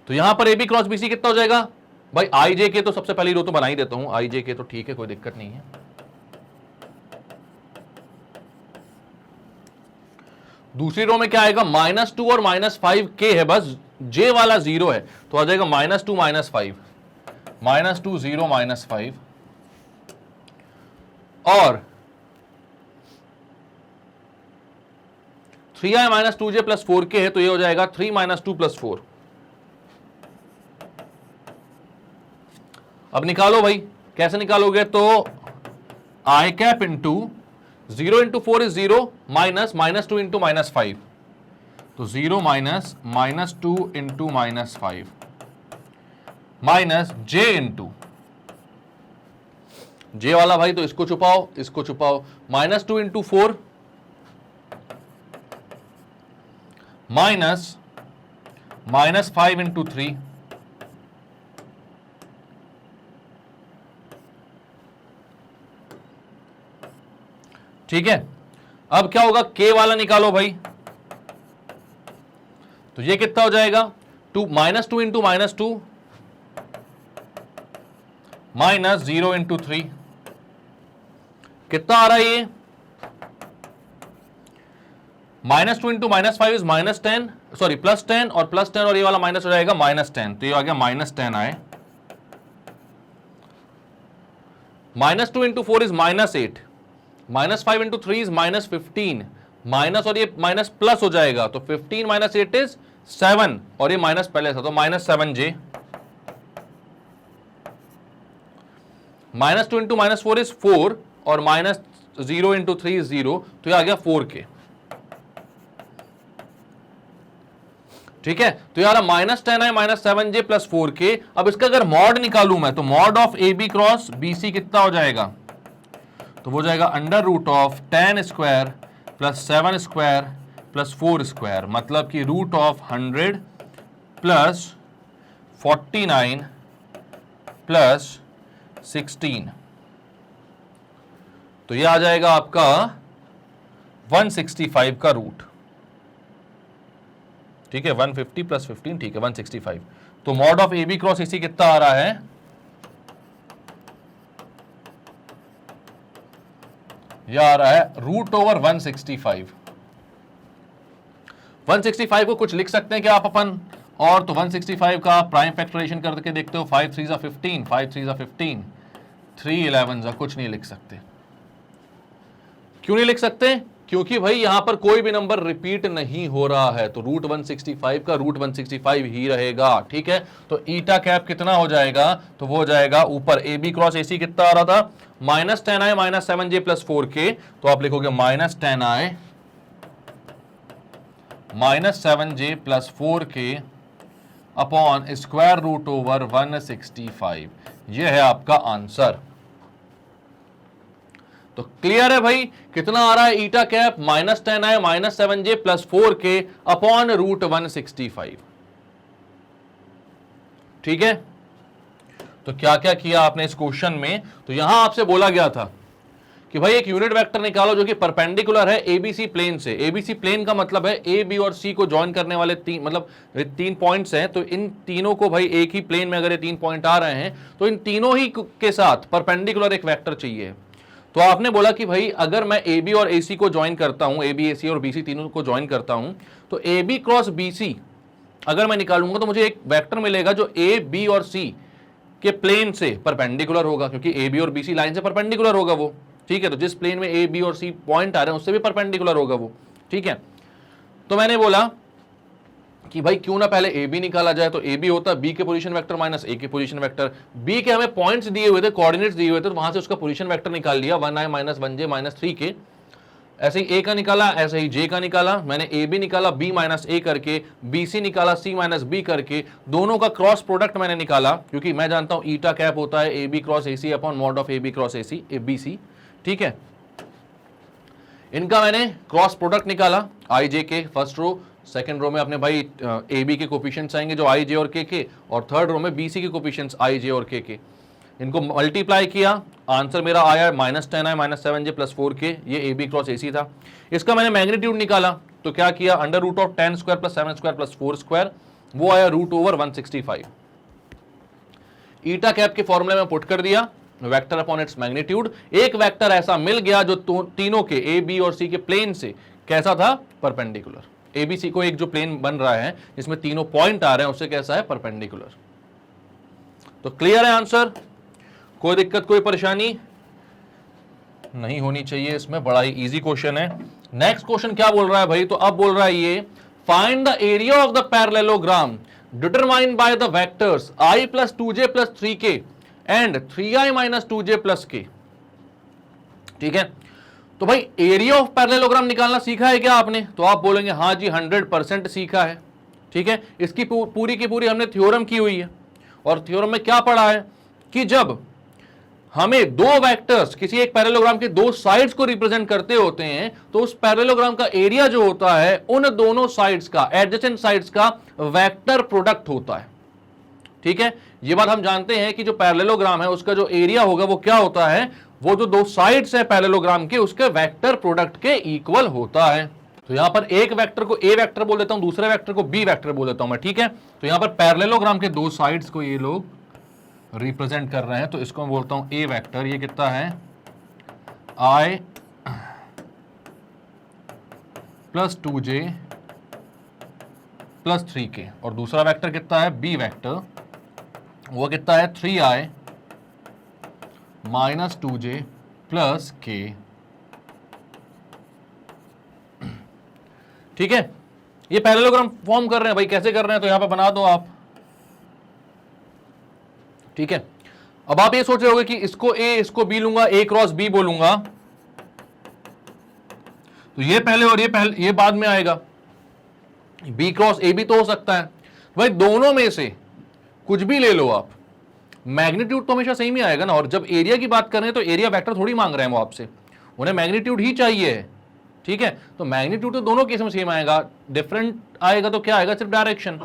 तो यहां पर AB क्रॉस BC कितना हो जाएगा भाई, आई जे के तो सबसे पहली रो तो बना ही देता हूं, आई जे के तो ठीक है, कोई दिक्कत नहीं है। दूसरी रो में क्या आएगा, -2 और -5k है, बस j वाला 0 है, तो आ जाएगा -2 -5, -2 0 -5, और 3i -2j + 4k है, तो ये हो जाएगा 3 - 2 + 4। अब निकालो भाई, कैसे निकालोगे, तो i cap into 0 × 4 is 0, minus -2 × -5, तो 0 - -2 × -5 माइनस j इंटू j वाला भाई, तो इसको छुपाओ, इसको छुपाओ, -2 × 4 माइनस -5 × 3, ठीक है। अब क्या होगा, k वाला निकालो भाई, तो ये कितना हो जाएगा, -2 × -2 माइनस 0 × 3, कितना आ रहा है ये, -2 × -5 इज -10, सॉरी +10, और +10 और ये वाला माइनस हो जाएगा -10, तो ये आ गया -10 आए, -2 × 4 इज -8, -5 × 3 इज -15, माइनस और ये माइनस प्लस हो जाएगा, तो 15 - 8 इज 7, और ये माइनस पहले था, तो -7j, -2 × -4 इज 4, और -0 × 3 इज 0, तो ये आ गया 4k। ठीक है, तो यार -10i -7j + 4k। अब इसका अगर मॉड निकालूं मैं, तो mod of AB cross BC कितना हो जाएगा, तो वो जाएगा √10² + 7² प्लस 4 स्क्वायर, मतलब कि रूट ऑफ 100 प्लस 49 प्लस 16, तो यह आ जाएगा आपका 165 का रूट। ठीक है, 150 प्लस 15, ठीक है 165। तो mod of A B cross A c कितना आ रहा है, यह आ रहा है रूट ओवर 165। 165 को कुछ लिख सकते हैं क्या आप अपन, और तो 165 का प्राइम फैक्टराइजेशन करके देखते हो, 5 3 15, 5 3 15, 3 11 कुछ नहीं लिख सकते। क्यों नहीं लिख सकते, क्योंकि भाई यहां पर कोई भी नंबर रिपीट नहीं हो रहा है, तो रूट 165 का रूट 165 ही रहेगा। ठीक है, तो ईटा कैप कितना हो जाएगा, तो वो हो जाएगा ऊपर A B cross A c कितना आ रहा था, minus 10i minus 7j plus 4k, तो आप लिखोगे minus 10i minus 7j plus 4k upon square root over 165। यह है आपका आंसर। तो क्लियर है भाई, कितना आ रहा है eta cap, minus 10i minus 7j plus 4k upon root 165। ठीक है, तो क्या क्या किया आपने इस क्वेश्चन में, तो यहां आपसे बोला गया था कि भाई एक यूनिट वेक्टर निकालो जो कि परपेंडिकुलर है एबीसी प्लेन से। एबीसी प्लेन का मतलब है ए बी और सी को ज्वाइन करने वाले तीन पॉइंट्स हैं, तो इन तीनों को भाई एक ही प्लेन में अगर ये 3 पॉइंट आ रहे हैं तो इन तीनों ही के साथ परपेंडिकुलर एक वेक्टर चाहिए। तो आपने बोला कि भाई अगर मैं ए बी और ए सी को ज्वाइन करता हूं, ए बी ए सी और बी सी तीनों को ज्वाइन करता हूं, तो A B cross B C अगर मैं निकालूंगा तो मुझे एक वेक्टर मिलेगा जो ए बी और सी के प्लेन से परपेंडिकुलर होगा, क्योंकि ए बी और बी सी लाइन से परपेंडिकुलर होगा वो। ठीक है, तो जिस प्लेन में ए बी और सी पॉइंट आ रहे हैं उससे भी परपेंडिकुलर होगा वो। ठीक है, तो मैंने बोला कि भाई क्यों ना पहले ए बी निकाला जाए, तो ए बी होता है बी के पोजीशन वेक्टर माइनस ए के पोजीशन वेक्टर। बी के हमें पॉइंट्स दिए हुए थे, कोऑर्डिनेट्स दिए हुए थे, तो वहां से उसका पोजीशन वेक्टर निकाल लिया 1i minus 1j minus 3k। ऐसे ही ए का निकाला, ऐसे ही जे का निकाला, मैंने ए बी निकाला बी माइनस ए करके, बी सी निकाला सी माइनस बी करके, दोनों का क्रॉस प्रोडक्ट मैंने निकाला, क्योंकि मैं जानता हूं ईटा कैप होता है A B cross A C upon mod of A B cross A C, A B C. ठीक है, इनका मैंने क्रॉस प्रोडक्ट निकाला, आई जे के फर्स्ट रो, सेकंड रो में अपने भाई ए बी के कोफिशिएंट्स आएंगे जो आई जे और के, और थर्ड रो में बी सी के कोफिशिएंट्स आई जे और के। इनको मल्टीप्लाई किया, आंसर मेरा आया minus 10i minus 7j plus 4k, ये ए बी क्रॉस ए सी था। इसका मैंने मैग्नीट्यूड निकाला, तो क्या किया, under root of 10 square plus 7 square plus 4 square, वो आया रूट ओवर 165। ईटा कैप के फॉर्मूले में पुट कर दिया, वेक्टर अपॉन इट्स मैग्नीट्यूड। एक वेक्टर ऐसा मिल गया जो तीनों के ए बी और सी के प्लेन से कैसा था, परपेंडिकुलर। ए बी सी को एक जो प्लेन बन रहा है जिसमें तीनों पॉइंट आ रहे हैं उससे कैसा है, परपेंडिकुलर। तो क्लियर है आंसर, कोई दिक्कत कोई परेशानी नहीं होनी चाहिए इसमें, बड़ा ही इजी क्वेश्चन है। नेक्स्ट क्वेश्चन क्या बोल रहा है भाई, तो अब बोल रहा है ये, find the area of the parallelogram determined by the vectors i plus 2j plus 3k and 3i minus 2j plus k। ठीक है, तो भाई एरिया ऑफ पैरेललोग्राम निकालना सीखा है क्या आपने, तो आप बोलेंगे हाँ जी 100% सीखा है। ठीक है, इसकी पूरी की पूरी हमने थ्योरम की हुई है, और थ्योरम में क्या पढ़ा है कि जब हमें दो वेक्टर्स किसी एक पैरेललोग्राम के दो साइड्स को रिप्रेजेंट करते होते हैं, तो उस पैरेललोग्राम का एरिया जो होता है उन दोनों साइड्स का, एडजेसेंट साइड्स का वेक्टर प्रोडक्ट होता है। ठीक है, ये बात हम जानते हैं कि जो पैरेललोग्राम है उसका जो एरिया होगा वो क्या होता है, वो जो दो साइड्स है पैरेललोग्राम के उसके वेक्टर प्रोडक्ट के इक्वल होता है। तो यहां पर एक वेक्टर को ए वेक्टर बोल देता हूं, दूसरे वेक्टर को बी वेक्टर बोल देता हूं मैं। ठीक है, तो यहां पर पैरेललोग्राम के दो साइड्स को ये लोग रिप्रेजेंट कर रहे हैं, तो इसको मैं बोलता हूं ए वेक्टर। ये कितना है, i plus 2j plus 3k, और दूसरा वेक्टर कितना है, बी वेक्टर, वो कितना है 3i minus 2j plus k। ठीक है, ये पैरेललोग्राम फॉर्म कर रहे हैं भाई, कैसे कर रहे हैं, तो यहां पे बना दो आप। ठीक है, अब आप ये सोच रहे होगे कि इसको ए इसको बी लूंगा, ए क्रॉस बी बोलूंगा, तो ये पहले और ये बाद में आएगा। बी क्रॉस ए भी तो हो सकता है भाई, दोनों में से कुछ भी ले लो आप, मैग्नीट्यूड तो हमेशा सेम ही आएगा ना। और जब एरिया की बात कर रहे हैं तो एरिया वेक्टर थोड़ी मांग रहे हैं वो आपसे, उन्हें मैग्नीट्यूड ही चाहिए है। ठीक है, तो मैग्नीट्यूड तो दोनों केस में सेम आएगा, डिफरेंट आएगा तो क्या आएगा, सिर्फ डायरेक्शन।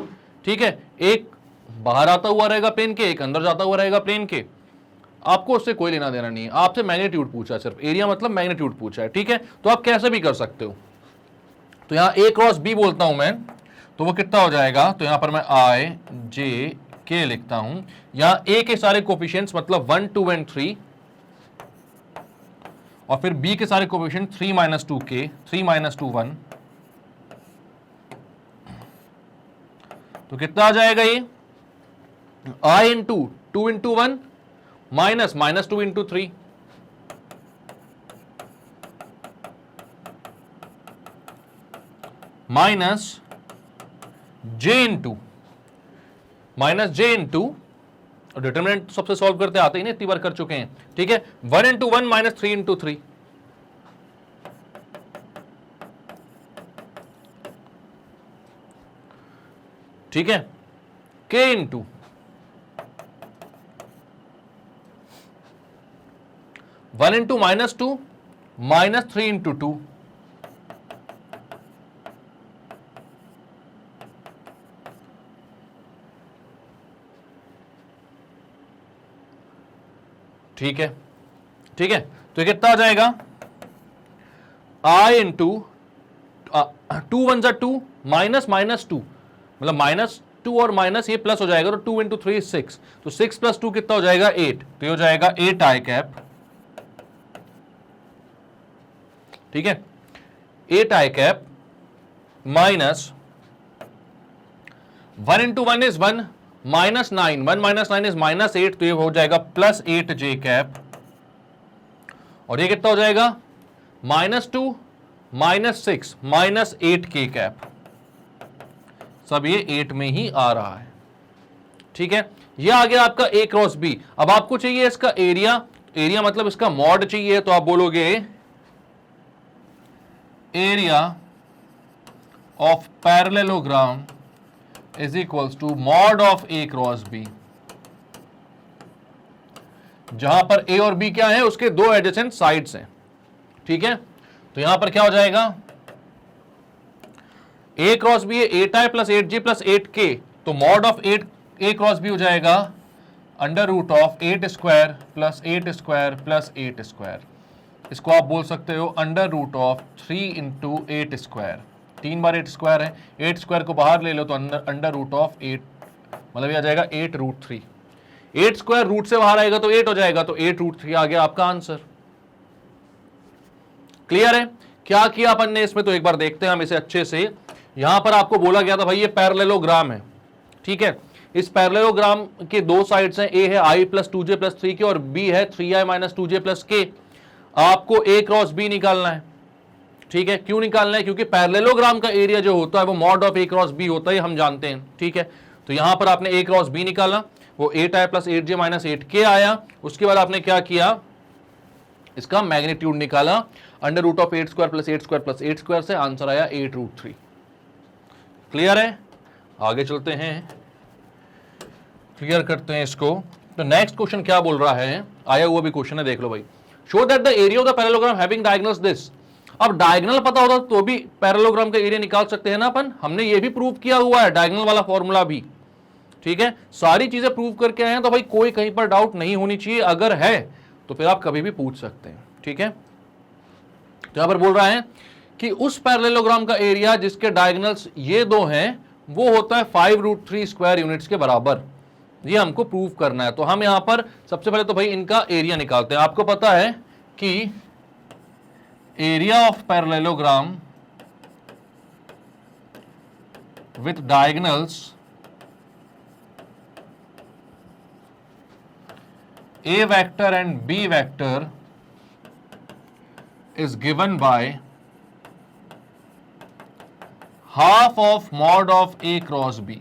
ठीक है, एक बाहर आता हुआ रहेगा प्लेन के, एक अंदर जाता हुआ रहेगा प्लेन के, आपको उससे कोई लेना देना नहीं है। आपसे मैग्नीट्यूड पूछा है, सिर्फ एरिया मतलब मैग्नीट्यूड पूछा है। ठीक है, तो आप कैसे भी कर सकते हो। तो यहां ए क्रॉस बी बोलता हूं मैं, तो वो कितना हो जाएगा, तो यहां पर मैं आई जे के लिखता हूं। यहां ए के सारे कोफिशिएंट्स मतलब 1 2 एंड 3, और फिर बी के सारे कोफिशिएंट 3 माइनस 2 के, 3 माइनस 2 1, तो कितना आ जाएगा ये, i into 2 into 1 minus minus 2 into 3, minus J into determinant सबसे सॉल्व करते आते ही ना, इतनी बार कर चुके हैं। ठीक है, 1 इंटू 1 माइनस 3 इंटू 3, ठीक है, k into 1 into minus 2 minus 3 into 2, ठीक है, ठीक है, तो कितना आ जाएगा, i इंटू 2 1 जा 2 माइनस माइनस 2, मतलब माइनस 2 और माइनस ये प्लस हो जाएगा, तो 2 इंटू 3 6, तो 6 प्लस 2 कितना हो जाएगा 8, तो ये हो जाएगा 8 आई कैप। ठीक है, 8 i cap minus 1 into 1 is 1 minus 9, 1 minus 9 is minus 8, तो ये हो जाएगा प्लस 8 जे कैप, और ये कितना हो जाएगा माइनस 2 माइनस 6 माइनस 8 के कैप, सब ये 8 में ही आ रहा है। ठीक है, ये आ गया आपका ए क्रॉस बी। अब आपको चाहिए इसका एरिया, एरिया मतलब इसका मॉड चाहिए, तो आप बोलोगे area of parallelogram is equals to mod of A cross B, जहां पर ए और बी क्या है, उसके दो एडजेसेंट साइड्स हैं। ठीक है, तो यहां पर क्या हो जाएगा, ए क्रॉस बी है 8i plus 8j plus 8k, तो mod of 8 A cross B हो जाएगा under root of 8 square plus 8 square plus 8 square. इसको आप बोल सकते हो under root of 3 into 8 square, 3 बार 8 स्क्वायर है, 8 स्क्वायर को बाहर ले लो तो अंडर रूट ऑफ 8, मतलब ये आ जाएगा 8 रूट 3, 8 स्क्वायर रूट से बाहर आएगा तो 8 हो जाएगा, तो 8 रूट 3 आ गया आपका आंसर। क्लियर है, क्या किया अपन ने इसमें, तो एक बार देखते हैं हम इसे अच्छे से। यहां पर आपको बोला गया था भाई ये पैरेललोग्राम है। ठीक है, इस पैरेललोग्राम के दो साइड्स हैं, ए है i प्लस 2j प्लस 3 के और b है 3i minus 2j plus k। आपको a क्रॉस b निकालना है। ठीक है, क्यों निकालना है, क्योंकि पैरेललोग्राम का एरिया जो होता है वो mod of a cross b होता है, हम जानते हैं। ठीक है, तो यहां पर आपने a क्रॉस b निकाला, वो 8i plus 8j minus 8k आया। उसके बाद आपने क्या किया, इसका मैग्नीट्यूड निकाला under root of 8 square plus 8 square plus 8 square से, आंसर आया 8 रूट 3। क्लियर है, आगे चलते हैं, क्लियर करते हैं इसको। तो नेक्स्ट क्वेश्चन क्या बोल रहा है, आया हुआ भी क्वेश्चन है, देख लो भाई। Show that the area of the parallelogram having diagonals this. अब डायगोनल पता होता तो भी पैरेललोग्राम का एरिया निकाल सकते हैं ना अपन, हमने ये भी प्रूव किया हुआ है, डायगोनल वाला फॉर्मूला भी। ठीक है, सारी चीजें प्रूव करके आए हैं, तो भाई कोई कहीं पर डाउट नहीं होनी चाहिए, अगर है तो फिर आप कभी भी पूछ सकते हैं। ठीक है, तो यहां पर बोल रहा है कि उस पैरेललोग्राम का एरिया जिसके डायगोनल्स ये दो हैं वो होता है 5 रूट 3 स्क्वायर यूनिट्स के बराबर, ये हमको प्रूव करना है। तो हम यहां पर सबसे पहले तो भाई इनका एरिया निकालते हैं। आपको पता है कि area of parallelogram with diagonals A vector and B vector is given by half of mod of A cross B।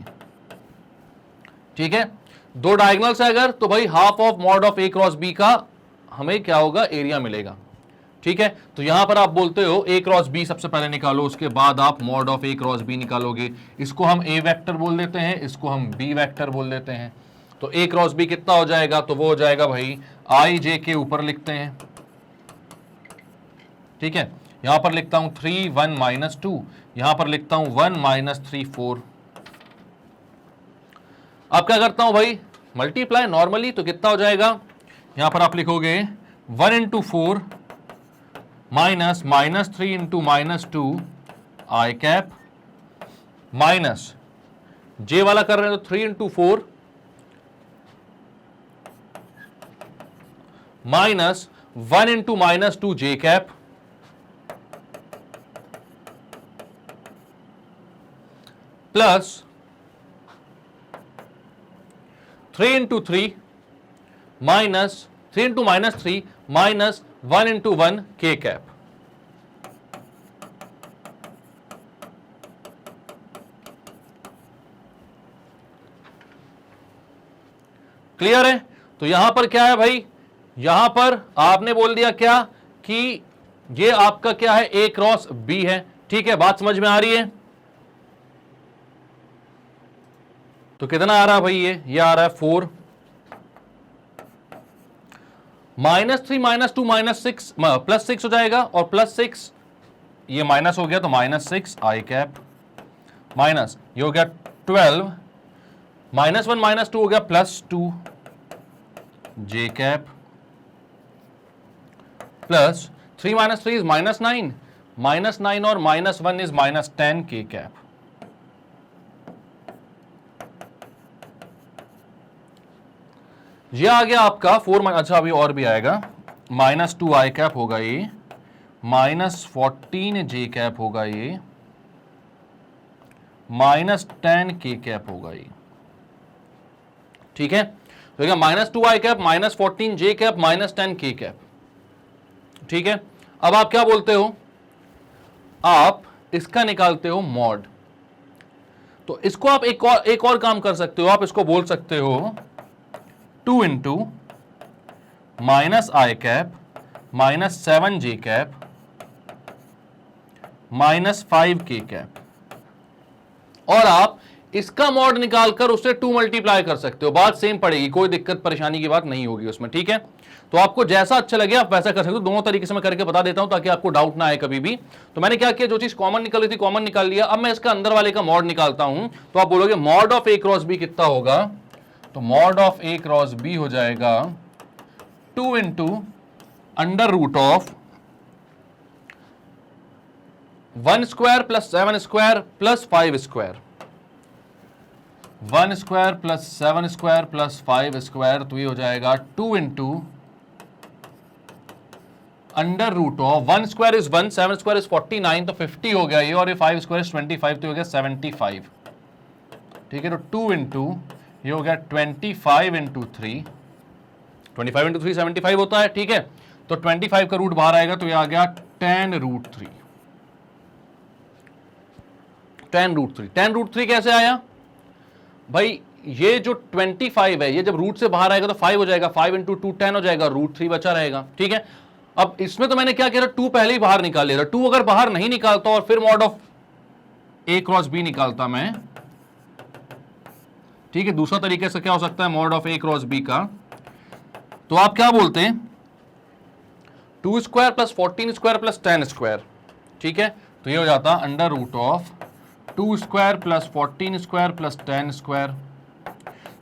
ठीक है, दो डायगोनल्स है अगर, तो भाई half of mod of A cross B का हमें क्या होगा, एरिया मिलेगा। ठीक है, तो यहां पर आप बोलते हो A क्रॉस B सबसे पहले निकालो, उसके बाद आप mod of A cross B निकालोगे। इसको हम A वेक्टर बोल देते हैं, इसको हम B वेक्टर बोल देते हैं। तो A क्रॉस B कितना हो जाएगा, तो वो हो जाएगा भाई i j के ऊपर लिखते हैं। ठीक है, यहां पर लिखता हूं 3 1 माइनस 2, यहां पर लिखता हूं 1 माइनस 3 4। अब क्या करता हूं भाई, मल्टीप्लाई नॉर्मली, तो कितना हो जाएगा, यहां पर आप लिखोगे 1 into 4 minus minus 3 into minus 2 i cap, minus j वाला कर रहे हैं तो 3 into 4 minus 1 into minus 2 j cap, plus 3 into 3 minus 3 into minus 3 minus 1 into 1 k cap. Clear है? तो यहां पर क्या है भाई, यहां पर आपने बोल दिया क्या कि ये आपका क्या है, ए क्रॉस बी है। ठीक है, बात समझ में आ रही है? तो कितना आ रहा है भाई, ये आ रहा है 4 माइनस 3 माइनस 2 माइनस 6 प्लस 6 हो जाएगा, और प्लस 6 ये माइनस हो गया तो माइनस 6 आई कैप, माइनस ये हो गया 12 माइनस 1 माइनस 2 हो गया plus 2 j cap, plus 3 minus 3 is minus 9 और माइनस 1 इज माइनस 10 के कैप। ये आ गया आपका 4, अच्छा अभी और भी आएगा, माइनस 2 आई कैप होगा ये, माइनस 14 जे कैप होगा ये, माइनस 10 के कैप होगा ये। ठीक है, तो minus 2 i cap, minus 14 J cap, minus 10 के कैप। ठीक है, अब आप क्या बोलते हो, आप इसका निकालते हो मॉड। तो इसको आप एक और काम कर सकते हो, आप इसको बोल सकते हो 2 इंटू माइनस आई कैप माइनस 7 जे कैप माइनस 5 के कैप, और आप इसका मॉड निकालकर उससे 2 मल्टीप्लाई कर सकते हो। बात सेम पड़ेगी, कोई दिक्कत परेशानी की बात नहीं होगी उसमें। ठीक है, तो आपको जैसा अच्छा लगे आप वैसा कर सकते हो। दोनों तरीके से मैं करके बता देता हूं ताकि आपको डाउट ना आए कभी भी। तो मैंने क्या किया, जो चीज कॉमन निकल रही थी कॉमन निकाल लिया। अब मैं इसका अंदर वाले का मॉड निकालता हूं, तो आप बोलोगे mod of A cross B कितना होगा, तो mod of A cross B हो जाएगा 2 into under root of 1 square plus 7 square plus 5 square, 1 square plus 7 square plus 5 square, तो ये हो जाएगा 2 into under root of 1 square is 1, 7 square is 49, तो 50 हो गया ये, और ये 5 स्क्वायर इज 25, तो हो गया 75। ठीक है, तो 2 इंटू ये हो गया 25 इंटू 3, 25 इंटू 3 75 होता है। ठीक है, तो 25 का रूट बाहर आएगा, तो ये आ गया 10 रूट 3। 10 रूट 3, 10 रूट 3 कैसे आया भाई, ये जो 25 है ये जब रूट से बाहर आएगा तो 5 हो जाएगा, 5 इंटू 2 10 हो जाएगा, रूट 3 बचा रहेगा। ठीक है, अब इसमें तो मैंने क्या किया था, 2 पहले ही बाहर निकाल लिया था। 2 अगर बाहर नहीं निकालता और फिर mod of A cross B निकालता मैं, ठीक है, दूसरा तरीके से क्या हो सकता है mod of A cross B का, तो आप क्या बोलते हैं 2 square plus 14 square plus 10 square. ठीक है, तो ये हो जाता under root of 2 square plus 14 square plus 10 square,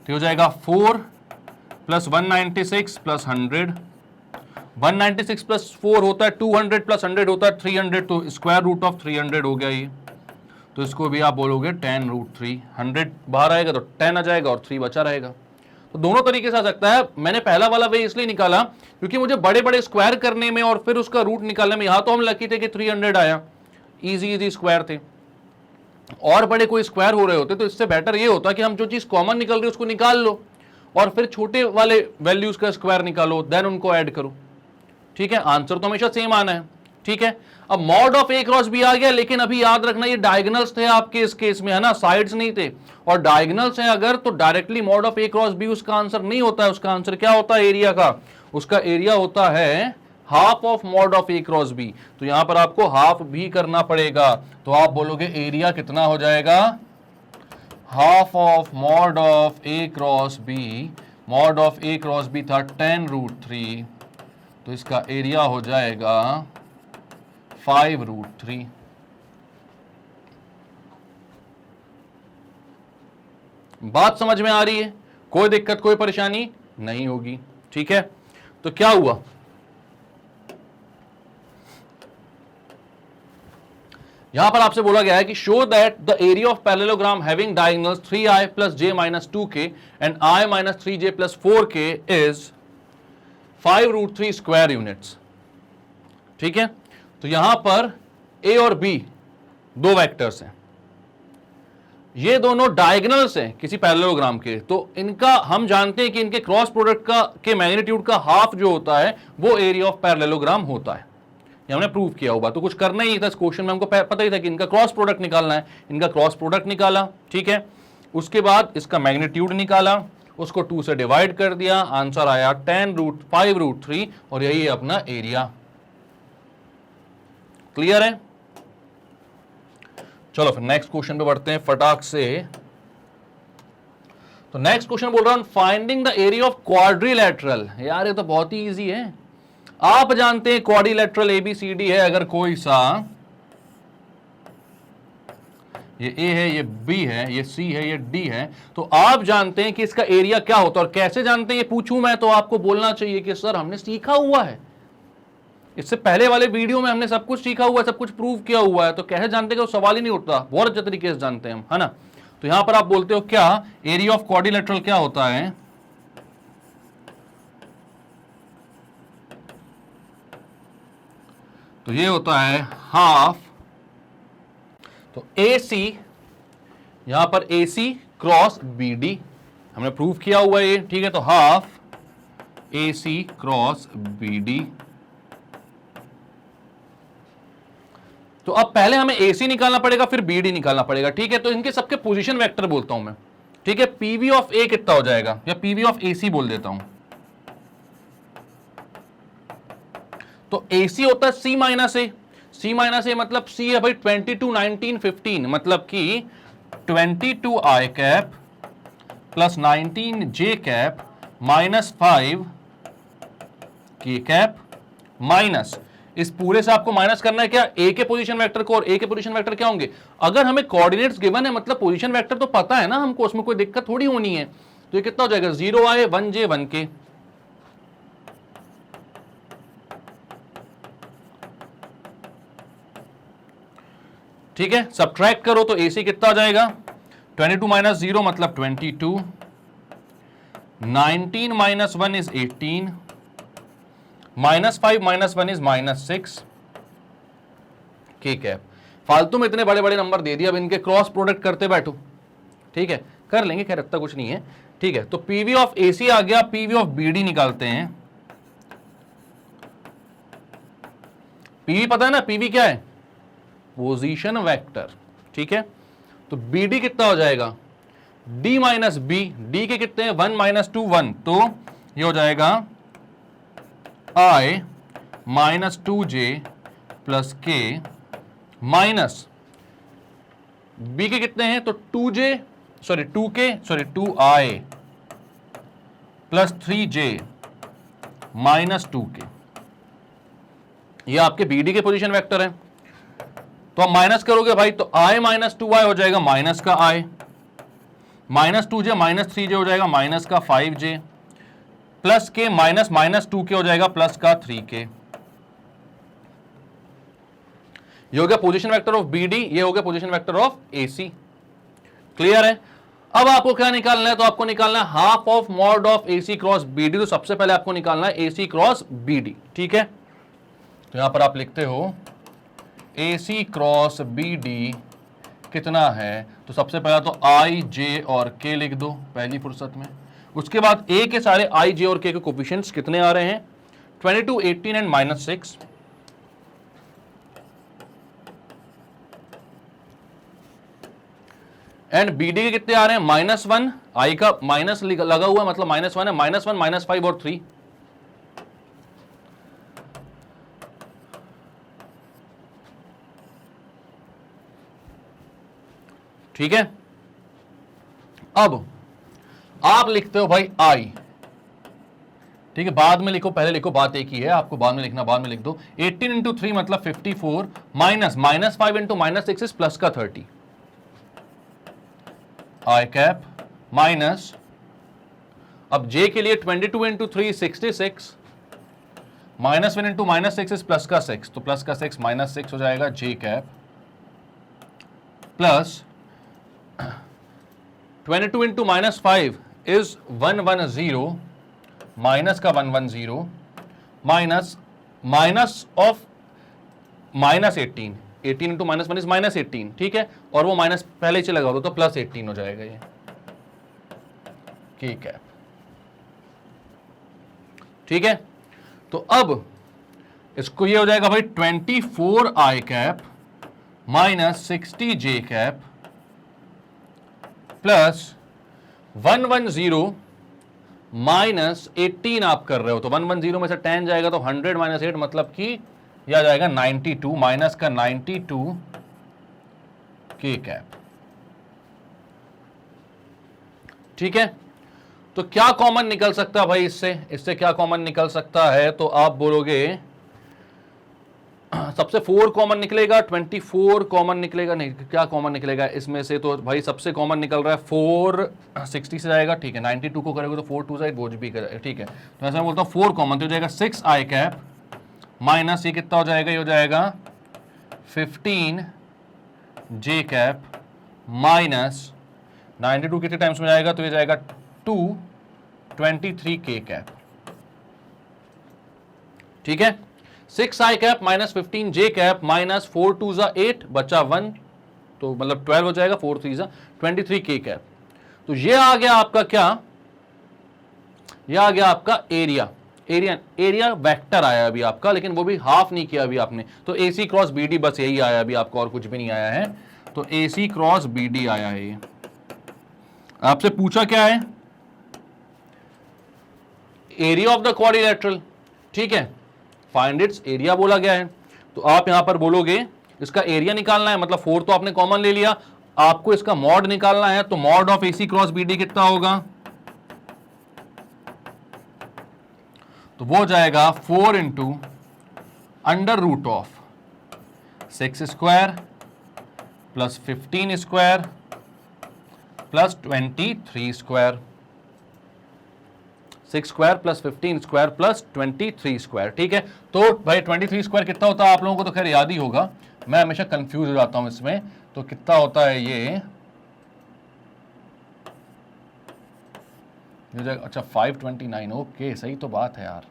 तो हो जाएगा 4 प्लस 196 प्लस 100, 196 प्लस 4 होता है 200 प्लस 100 होता है 300, तो स्क्वायर रूट ऑफ 300 हो गया ये। तो इसको भी आप बोलोगे 10 रूट 3, 100 बाहर आएगा तो 10 आ जाएगा और 3 बचा रहेगा। तो दोनों तरीके से आ सकता है। मैंने पहला वाला वे इसलिए निकाला क्योंकि मुझे बड़े बड़े स्क्वायर करने में और फिर उसका रूट निकालने में, यहां तो हम लकी थे कि 300 आया, इजी स्क्वायर थे, और बड़े कोई स्क्वायर हो रहे होते तो इससे बेटर ये होता कि हम जो चीज कॉमन निकल रही है उसको निकाल लो और फिर छोटे वाले वैल्यूज का स्क्वायर निकालो, देन उनको ऐड करो। ठीक है, आंसर तो हमेशा सेम आना है। ठीक है, अब mod of A cross b आ गया, लेकिन अभी याद रखना ये डायगोनल्स थे आपके इस केस में, है ना, साइड्स नहीं थे, और डायगोनल्स हैं अगर तो directly mod of A cross B उसका आंसर नहीं होता है। उसका आंसर क्या होता है एरिया का, उसका एरिया होता है half of mod of A cross B. तो यहां पर आपको हाफ भी करना पड़ेगा, तो आप बोलोगे एरिया कितना हो जाएगा, half of mod of A cross B, mod of A cross B था 10 रूट 3, तो इसका एरिया हो जाएगा 5√3। बात समझ में आ रही है? कोई दिक्कत कोई परेशानी नहीं होगी, ठीक है। तो क्या हुआ, यहां पर आपसे बोला गया है कि show that the area of parallelogram having diagonals 3i plus j minus 2k and i minus 3j plus 4k is 5√3 square units, ठीक है। तो यहां पर a और b दो वेक्टर्स हैं, ये दोनों डायगोनल्स हैं किसी पैरेललोग्राम के, तो इनका हम जानते हैं कि इनके क्रॉस प्रोडक्ट का के मैग्नीट्यूड का हाफ जो होता है वो एरिया ऑफ पैरेललोग्राम होता है। ये हमने प्रूव किया हुआ, तो कुछ करना ही था इस क्वेश्चन में, हमको पता ही था कि इनका क्रॉस प्रोडक्ट निकालना है। इनका क्रॉस प्रोडक्ट निकाला, ठीक है, उसके बाद इसका मैग्नीट्यूड निकाला, उसको 2 से डिवाइड कर दिया, आंसर आया 5√3 और यही है अपना एरिया। क्लियर है? चलो फिर नेक्स्ट क्वेश्चन पे बढ़ते हैं फटाक से। तो नेक्स्ट क्वेश्चन बोल रहा हूं finding the area of quadrilateral. यार ये तो बहुत ही इजी है, आप जानते हैं क्वाड्रिलेटरल एबीसीडी है, अगर कोई सा ये ए है, ये बी है, ये सी है, ये डी है, तो आप जानते हैं कि इसका एरिया क्या होता है। और कैसे जानते हैं ये पूछूं मैं तो आपको बोलना चाहिए कि सर हमने सीखा हुआ है, इससे पहले वाले वीडियो में हमने सब कुछ सीखा हुआ है, सब कुछ प्रूव किया हुआ है, तो कैसे जानते हैं कि वो सवाल ही नहीं उठता, बहुत अच्छे तरीके से जानते हैं हम, है ना। तो यहां पर आप बोलते हो क्या एरिया ऑफ क्वाड्रिलेटरल क्या होता है, तो ये होता है हाफ, तो AC यहां पर AC क्रॉस BD हमने प्रूव किया हुआ है ये, ठीक है। तो हाफ AC क्रॉस BD। तो अब पहले हमें AC निकालना पड़ेगा, फिर BD निकालना पड़ेगा, ठीक है। तो इनके सबके पोजीशन वेक्टर बोलता हूं मैं, ठीक है। PV ऑफ A कितना हो जाएगा, या PV ऑफ AC बोल देता हूं। तो AC होता है C माइनस ए, C माइनस ए मतलब C है भाई 22, 19, 15, मतलब कि 22i cap plus 19j cap minus 5k cap minus, इस पूरे से आपको माइनस करना है क्या, A के पोजीशन वेक्टर को, और A के पोजीशन वेक्टर क्या होंगे। अगर हमें कोऑर्डिनेट्स गिवन है मतलब पोजीशन वेक्टर तो पता है ना हमको, उसमें कोई दिक्कत थोड़ी होनी है। तो ये कितना हो जाएगा 0i 1j 1k, ठीक है। सब्ट्रैक्ट करो तो AC कितना आ जाएगा 22 माइनस 0 मतलब 22, 19 minus 1 is 18, minus 5 minus 1 is minus 6 के कैप। फालतू में इतने बड़े बड़े नंबर दे दिए, अब इनके क्रॉस प्रोडक्ट करते बैठो, ठीक है, कर लेंगे, खैर इतना कुछ नहीं है, ठीक है। तो PV ऑफ AC आ गया, PV ऑफ BD निकालते हैं। PV पता है ना, PV क्या है, पोजीशन वेक्टर, ठीक है। तो BD कितना हो जाएगा D माइनस बी, डी के कितने हैं 1 माइनस 2 1, तो ये हो जाएगा I minus 2j plus k minus B के कितने हैं, तो 2i plus 3j minus 2k, ये आपके BD के पोजीशन वेक्टर है। तो आप माइनस करोगे भाई तो i माइनस 2i हो जाएगा माइनस का i, minus 2j minus 3j हो जाएगा माइनस का 5j, प्लस के माइनस माइनस 2k हो जाएगा प्लस का 3k। ये हो गया पोजीशन वेक्टर ऑफ BD, ये हो गया position vector of AC। Clear है? अब आपको क्या निकालना है, तो आपको निकालना है half of mod of AC cross BD। तो सबसे पहले आपको निकालना है AC क्रॉस BD, ठीक है। तो यहां पर आप लिखते हो AC क्रॉस BD कितना है, तो सबसे पहला तो I, J और K लिख दो पहली फुर्सत में। उसके बाद A के सारे I, J और K के कोफिशिएंट्स कितने आ रहे हैं 22, 18 एंड माइनस 6। एंड BD के कितने आ रहे हैं -1, I का माइनस लगा हुआ मतलब -1 है, -1, -5 और 3। ठीक है। अब आप लिखते हो भाई I, ठीक है, बाद में लिखो, पहले लिखो, बात एक ही है, आपको बाद में लिखना, बाद में लिख दो। 18 इंटू 3 मतलब 54 माइनस -5 इंटू -6 इज प्लस का 30 आई कैप माइनस, अब जे के लिए 22 इंटू 3 66 -1 इंटू -6 इज प्लस का 6, तो प्लस का 6 -6 हो जाएगा j cap plus 22 into -5 is 110 minus का 110 माइनस ऑफ -18, 18 इंटू -1 इज -18, ठीक है, और वो माइनस पहले ही चला गया तो प्लस 18 हो जाएगा ये के कैप, ठीक है। तो अब इसको ये हो जाएगा भाई 24 आई कैप माइनस 60 जे कैप प्लस 110 माइनस 18 आप कर रहे हो, तो 110 में से 10 जाएगा तो 100 माइनस 8 मतलब कि यह आ जाएगा 92 माइनस का 92 के कैप, ठीक है। तो क्या कॉमन निकल सकता है भाई इससे क्या कॉमन निकल सकता है, तो आप बोलोगे सबसे 4 कॉमन निकलेगा, 24 कॉमन निकलेगा, नहीं क्या कॉमन निकलेगा इसमें से, तो भाई सबसे कॉमन निकल रहा है 4 60 से जाएगा, ठीक है, 92 को करोगे तो 4 2 साइड वो भी करेगा, ठीक है। तो ऐसा मैं बोलता हूँ 4 कॉमन तो हो जाएगा 6 आई कैप माइनस ये कितना हो जाएगा, ये हो जाएगा 15 जे कैप माइनस 92 कितने टाइम्स में जाएगा, तो ये जाएगा 223 के कैप, ठीक है। 6 आई cap minus 15 J cap minus 4 2 जा 8 बचा 1, तो मतलब 12 हो जाएगा, 4 3 जा 23 के कैप। तो ये आ गया आपका क्या, ये आ गया आपका एरिया वेक्टर आया अभी आपका, लेकिन वो भी हाफ नहीं किया अभी आपने, तो AC क्रॉस BD बस यही आया अभी आपको, और कुछ भी नहीं आया है, तो AC क्रॉस BD आया है। ये आपसे पूछा क्या है, एरिया ऑफ द क्वाड्रिलेटरल, ठीक है, फाइंड इट्स एरिया बोला गया है, तो आप यहां पर बोलोगे इसका एरिया निकालना है, मतलब 4 तो आपने कॉमन ले लिया, आपको इसका मॉड निकालना है, तो mod of AC cross BD कितना होगा, तो वो जाएगा 4 into under root of 6 square plus 15 square plus 23 square, 6 square plus 15 square plus 23 square, ठीक है। तो भाई 23 स्क्वायर कितना होता है आप लोगों को तो खैर याद ही होगा, मैं हमेशा कंफ्यूज हो जाता हूं इसमें, तो कितना होता है ये अच्छा 529, ओके सही तो बात है यार,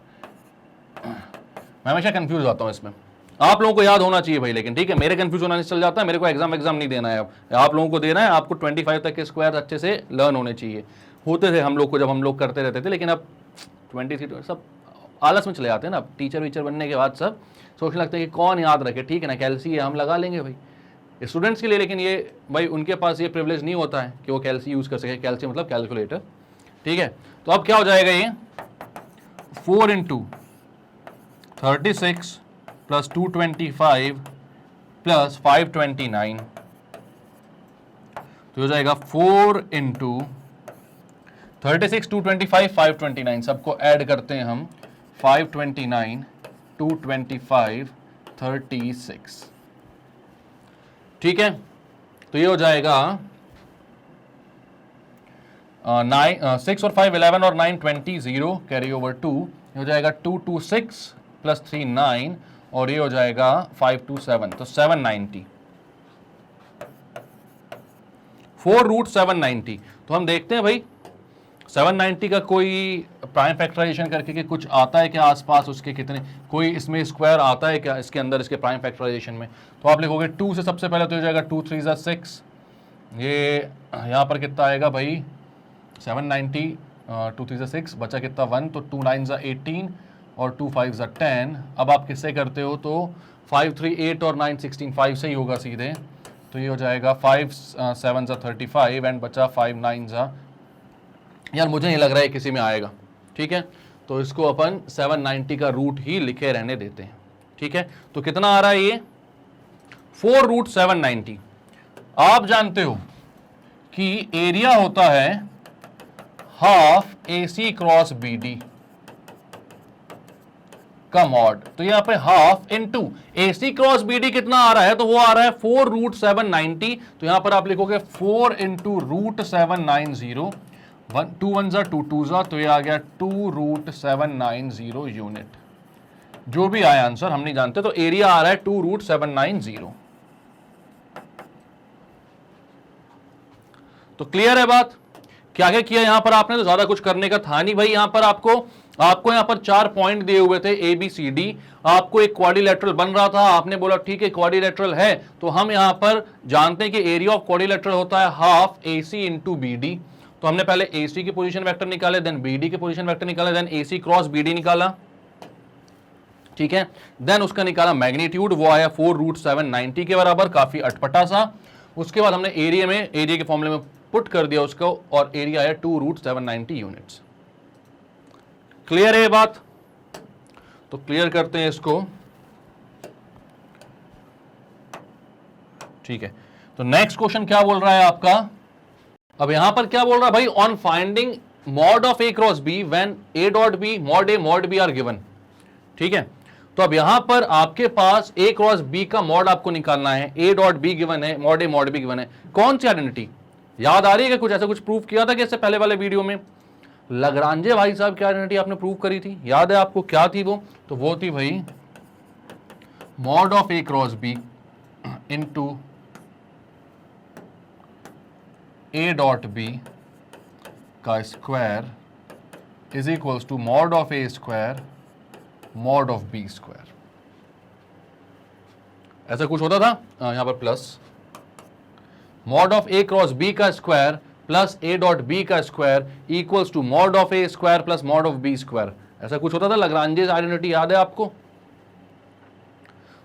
मैं हमेशा कंफ्यूज हो जाता हूं इसमें, आप लोगों को याद होना चाहिए भाई, लेकिन ठीक है, मेरे कंफ्यूज होना नहीं चल जाता है, मेरे को एग्जाम नहीं देना है, अब आप लोगों को देना है, आपको 25 तक के स्क्वायर अच्छे से लर्न होने चाहिए, होते थे हम लोग को जब हम लोग करते रहते थे, लेकिन अब 23 सब आलस में चले जाते हैं ना, टीचर वीचर बनने के बाद सब सोचने लगते हैं कि कौन याद रखे, ठीक है ना, कैलसी है हम लगा लेंगे भाई स्टूडेंट्स के लिए, लेकिन ये भाई उनके पास ये प्रिविलेज नहीं होता है कि वो कैलसी यूज कर सके, कैलसी मतलब कैलकुलेटर, ठीक है। तो अब क्या हो जाएगा ये 4 इंटू 36 प्लस 225 प्लस 529, तो हो जाएगा 4 इंटू 36 225 529, सबको ऐड करते हैं हम, 529 225 36, ठीक है। तो ये हो जाएगा 6 और 5 11 और 9 20 0 कैरी ओवर 2, ये हो जाएगा 2 2 6 प्लस 3 9 और ये हो जाएगा 5 2 7, तो 790, 4 रूट 790। तो हम देखते हैं भाई 790 का कोई प्राइम फैक्टराइजेशन करके कि कुछ आता है क्या आसपास उसके, कितने कोई इसमें स्क्वायर आता है क्या इसके अंदर, इसके प्राइम फैक्टराइजेशन में, तो आप लिखोगे 2 से सबसे पहले तो हो जाएगा 2 3 जा 6, ये यहाँ पर कितना आएगा भाई 790, 2 3 जा 6 बचा कितना 1, तो 2 9 जा 18 और 2 5 जा 10। अब आप किससे करते हो तो 5 3 8 और 9 16, 5 से ही होगा सीधे, तो ये हो जाएगा 5 7 जा 35 एंड बचा 5 9 जा, यार मुझे नहीं लग रहा है किसी में आएगा, ठीक है, तो इसको अपन 790 का रूट ही लिखे रहने देते हैं, ठीक है। तो कितना आ रहा है ये 4 रूट 790। आप जानते हो कि एरिया होता है हाफ AC क्रॉस BD, का मॉड, तो यहाँ पे half into AC cross BD कितना आ रहा है, तो वो आ रहा है 4√790, तो यहां पर आप लिखोगे 4 इंटू √790, 2 1 जा 2 2 जा, तो ये आ गया 2√790 यूनिट। जो भी आया आंसर हम नहीं जानते, तो एरिया आ रहा है 2√790। तो क्लियर है बात, क्या क्या किया यहां पर आपने, तो ज्यादा कुछ करने का था नहीं भाई। यहां पर आपको यहां पर 4 पॉइंट दिए हुए थे ABCD, आपको एक क्वाड्रिलेटरल बन रहा था, आपने बोला ठीक है क्वाड्रिलेटरल है, तो हम यहां पर जानते हैं कि एरिया ऑफ क्वाड्रिलेटरल होता है हाफ AC इंटू BD, तो हमने पहले AC की पोजीशन वेक्टर निकाले, देन BD की पोजीशन वेक्टर निकाले, देन AC क्रॉस BD निकाला, ठीक है, देन उसका निकाला मैग्नीट्यूड, वो आया 4√790 के बराबर, काफी अटपटा सा। उसके बाद हमने एरिया के फॉर्मूले में पुट कर दिया उसको, और एरिया आया 2√790 यूनिट्स। क्लियर है ये बात, तो क्लियर करते हैं इसको, ठीक है। तो नेक्स्ट क्वेश्चन क्या बोल रहा है आपका, अब यहां पर क्या बोल रहा है भाई, on finding mod of A cross B when A dot B mod A mod B are given, ठीक है। तो अब यहां पर आपके पास A क्रॉस B का मॉड आपको निकालना है, A डॉट B गिवन है, mod A mod B given है, कौन सी आइडेंटिटी याद आ रही है कि कुछ ऐसा कुछ प्रूव किया था कि इससे पहले वाले वीडियो में लाग्रांजे भाई साहब की आइडेंटिटी आपने प्रूव करी थी, याद है आपको क्या थी वो, तो वो थी भाई mod of A cross B into A dot B का square is equals to mod of A square mod of B square, ऐसा कुछ होता था। यहां पर plus mod of A cross B का square plus A dot B का square equals to mod of A square plus mod of B square, ऐसा कुछ होता था। लाग्रांजेस आइडेंटिटी याद है आपको,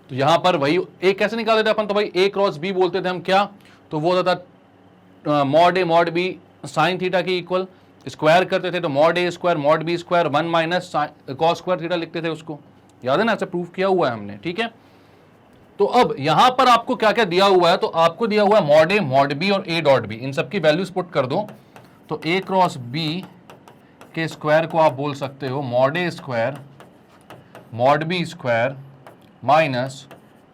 तो यहां पर वही A कैसे निकालते थे अपन, तो भाई A क्रॉस B बोलते थे हम, क्या, तो वो होता था mod A mod B sine theta की इक्वल, स्क्वायर करते थे तो mod A square mod B square 1 minus cos square theta लिखते थे उसको, याद है ना, ऐसे प्रूफ किया हुआ है हमने, ठीक है। तो अब यहां पर आपको क्या क्या दिया हुआ है, तो आपको दिया हुआ है मॉड A मॉड B और A डॉट B, इन सबकी वैल्यूज पुट कर दो, तो A क्रॉस B के स्क्वायर को आप बोल सकते हो mod A square mod B square minus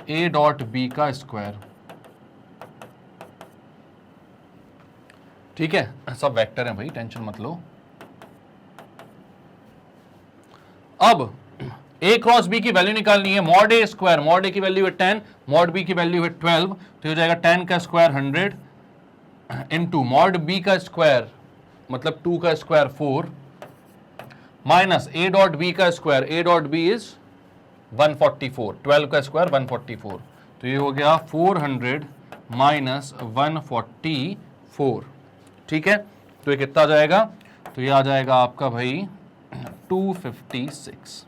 A dot B का स्क्वायर, ठीक है, सब वेक्टर हैं भाई, टेंशन मत लो। अब A क्रॉस B की वैल्यू निकालनी है, mod A square, mod A की वैल्यू है 10, मॉड B की वैल्यू है 12, तो हो जाएगा 10 का स्क्वायर 100 इंटू मॉड B का स्क्वायर मतलब 2 का square 4 minus A dot B का square, A dot B is 144, 12 का स्क्वायर 144, तो ये हो गया 400 माइनस 144, ठीक है। तो ये कितना आ जाएगा, तो ये आ जाएगा आपका भाई 256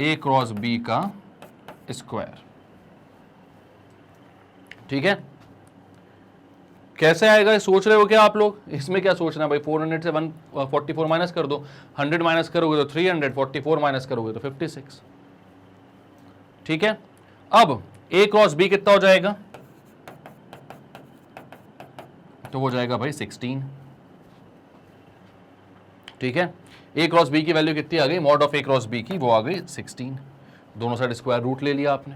A क्रॉस B का स्क्वायर, ठीक है। कैसे आएगा सोच रहे हो क्या आप लोग, इसमें क्या सोचना है भाई, 400 से 144 माइनस कर दो, 100 माइनस करोगे तो 300, 44 माइनस करोगे तो 56, ठीक है। अब A क्रॉस B कितना हो जाएगा, तो वो जाएगा भाई 16, ठीक है। A क्रॉस B की वैल्यू कितनी आ गई, mod of A cross B की, वो आ गई 16, दोनों साइड स्क्वायर रूट ले लिया आपने,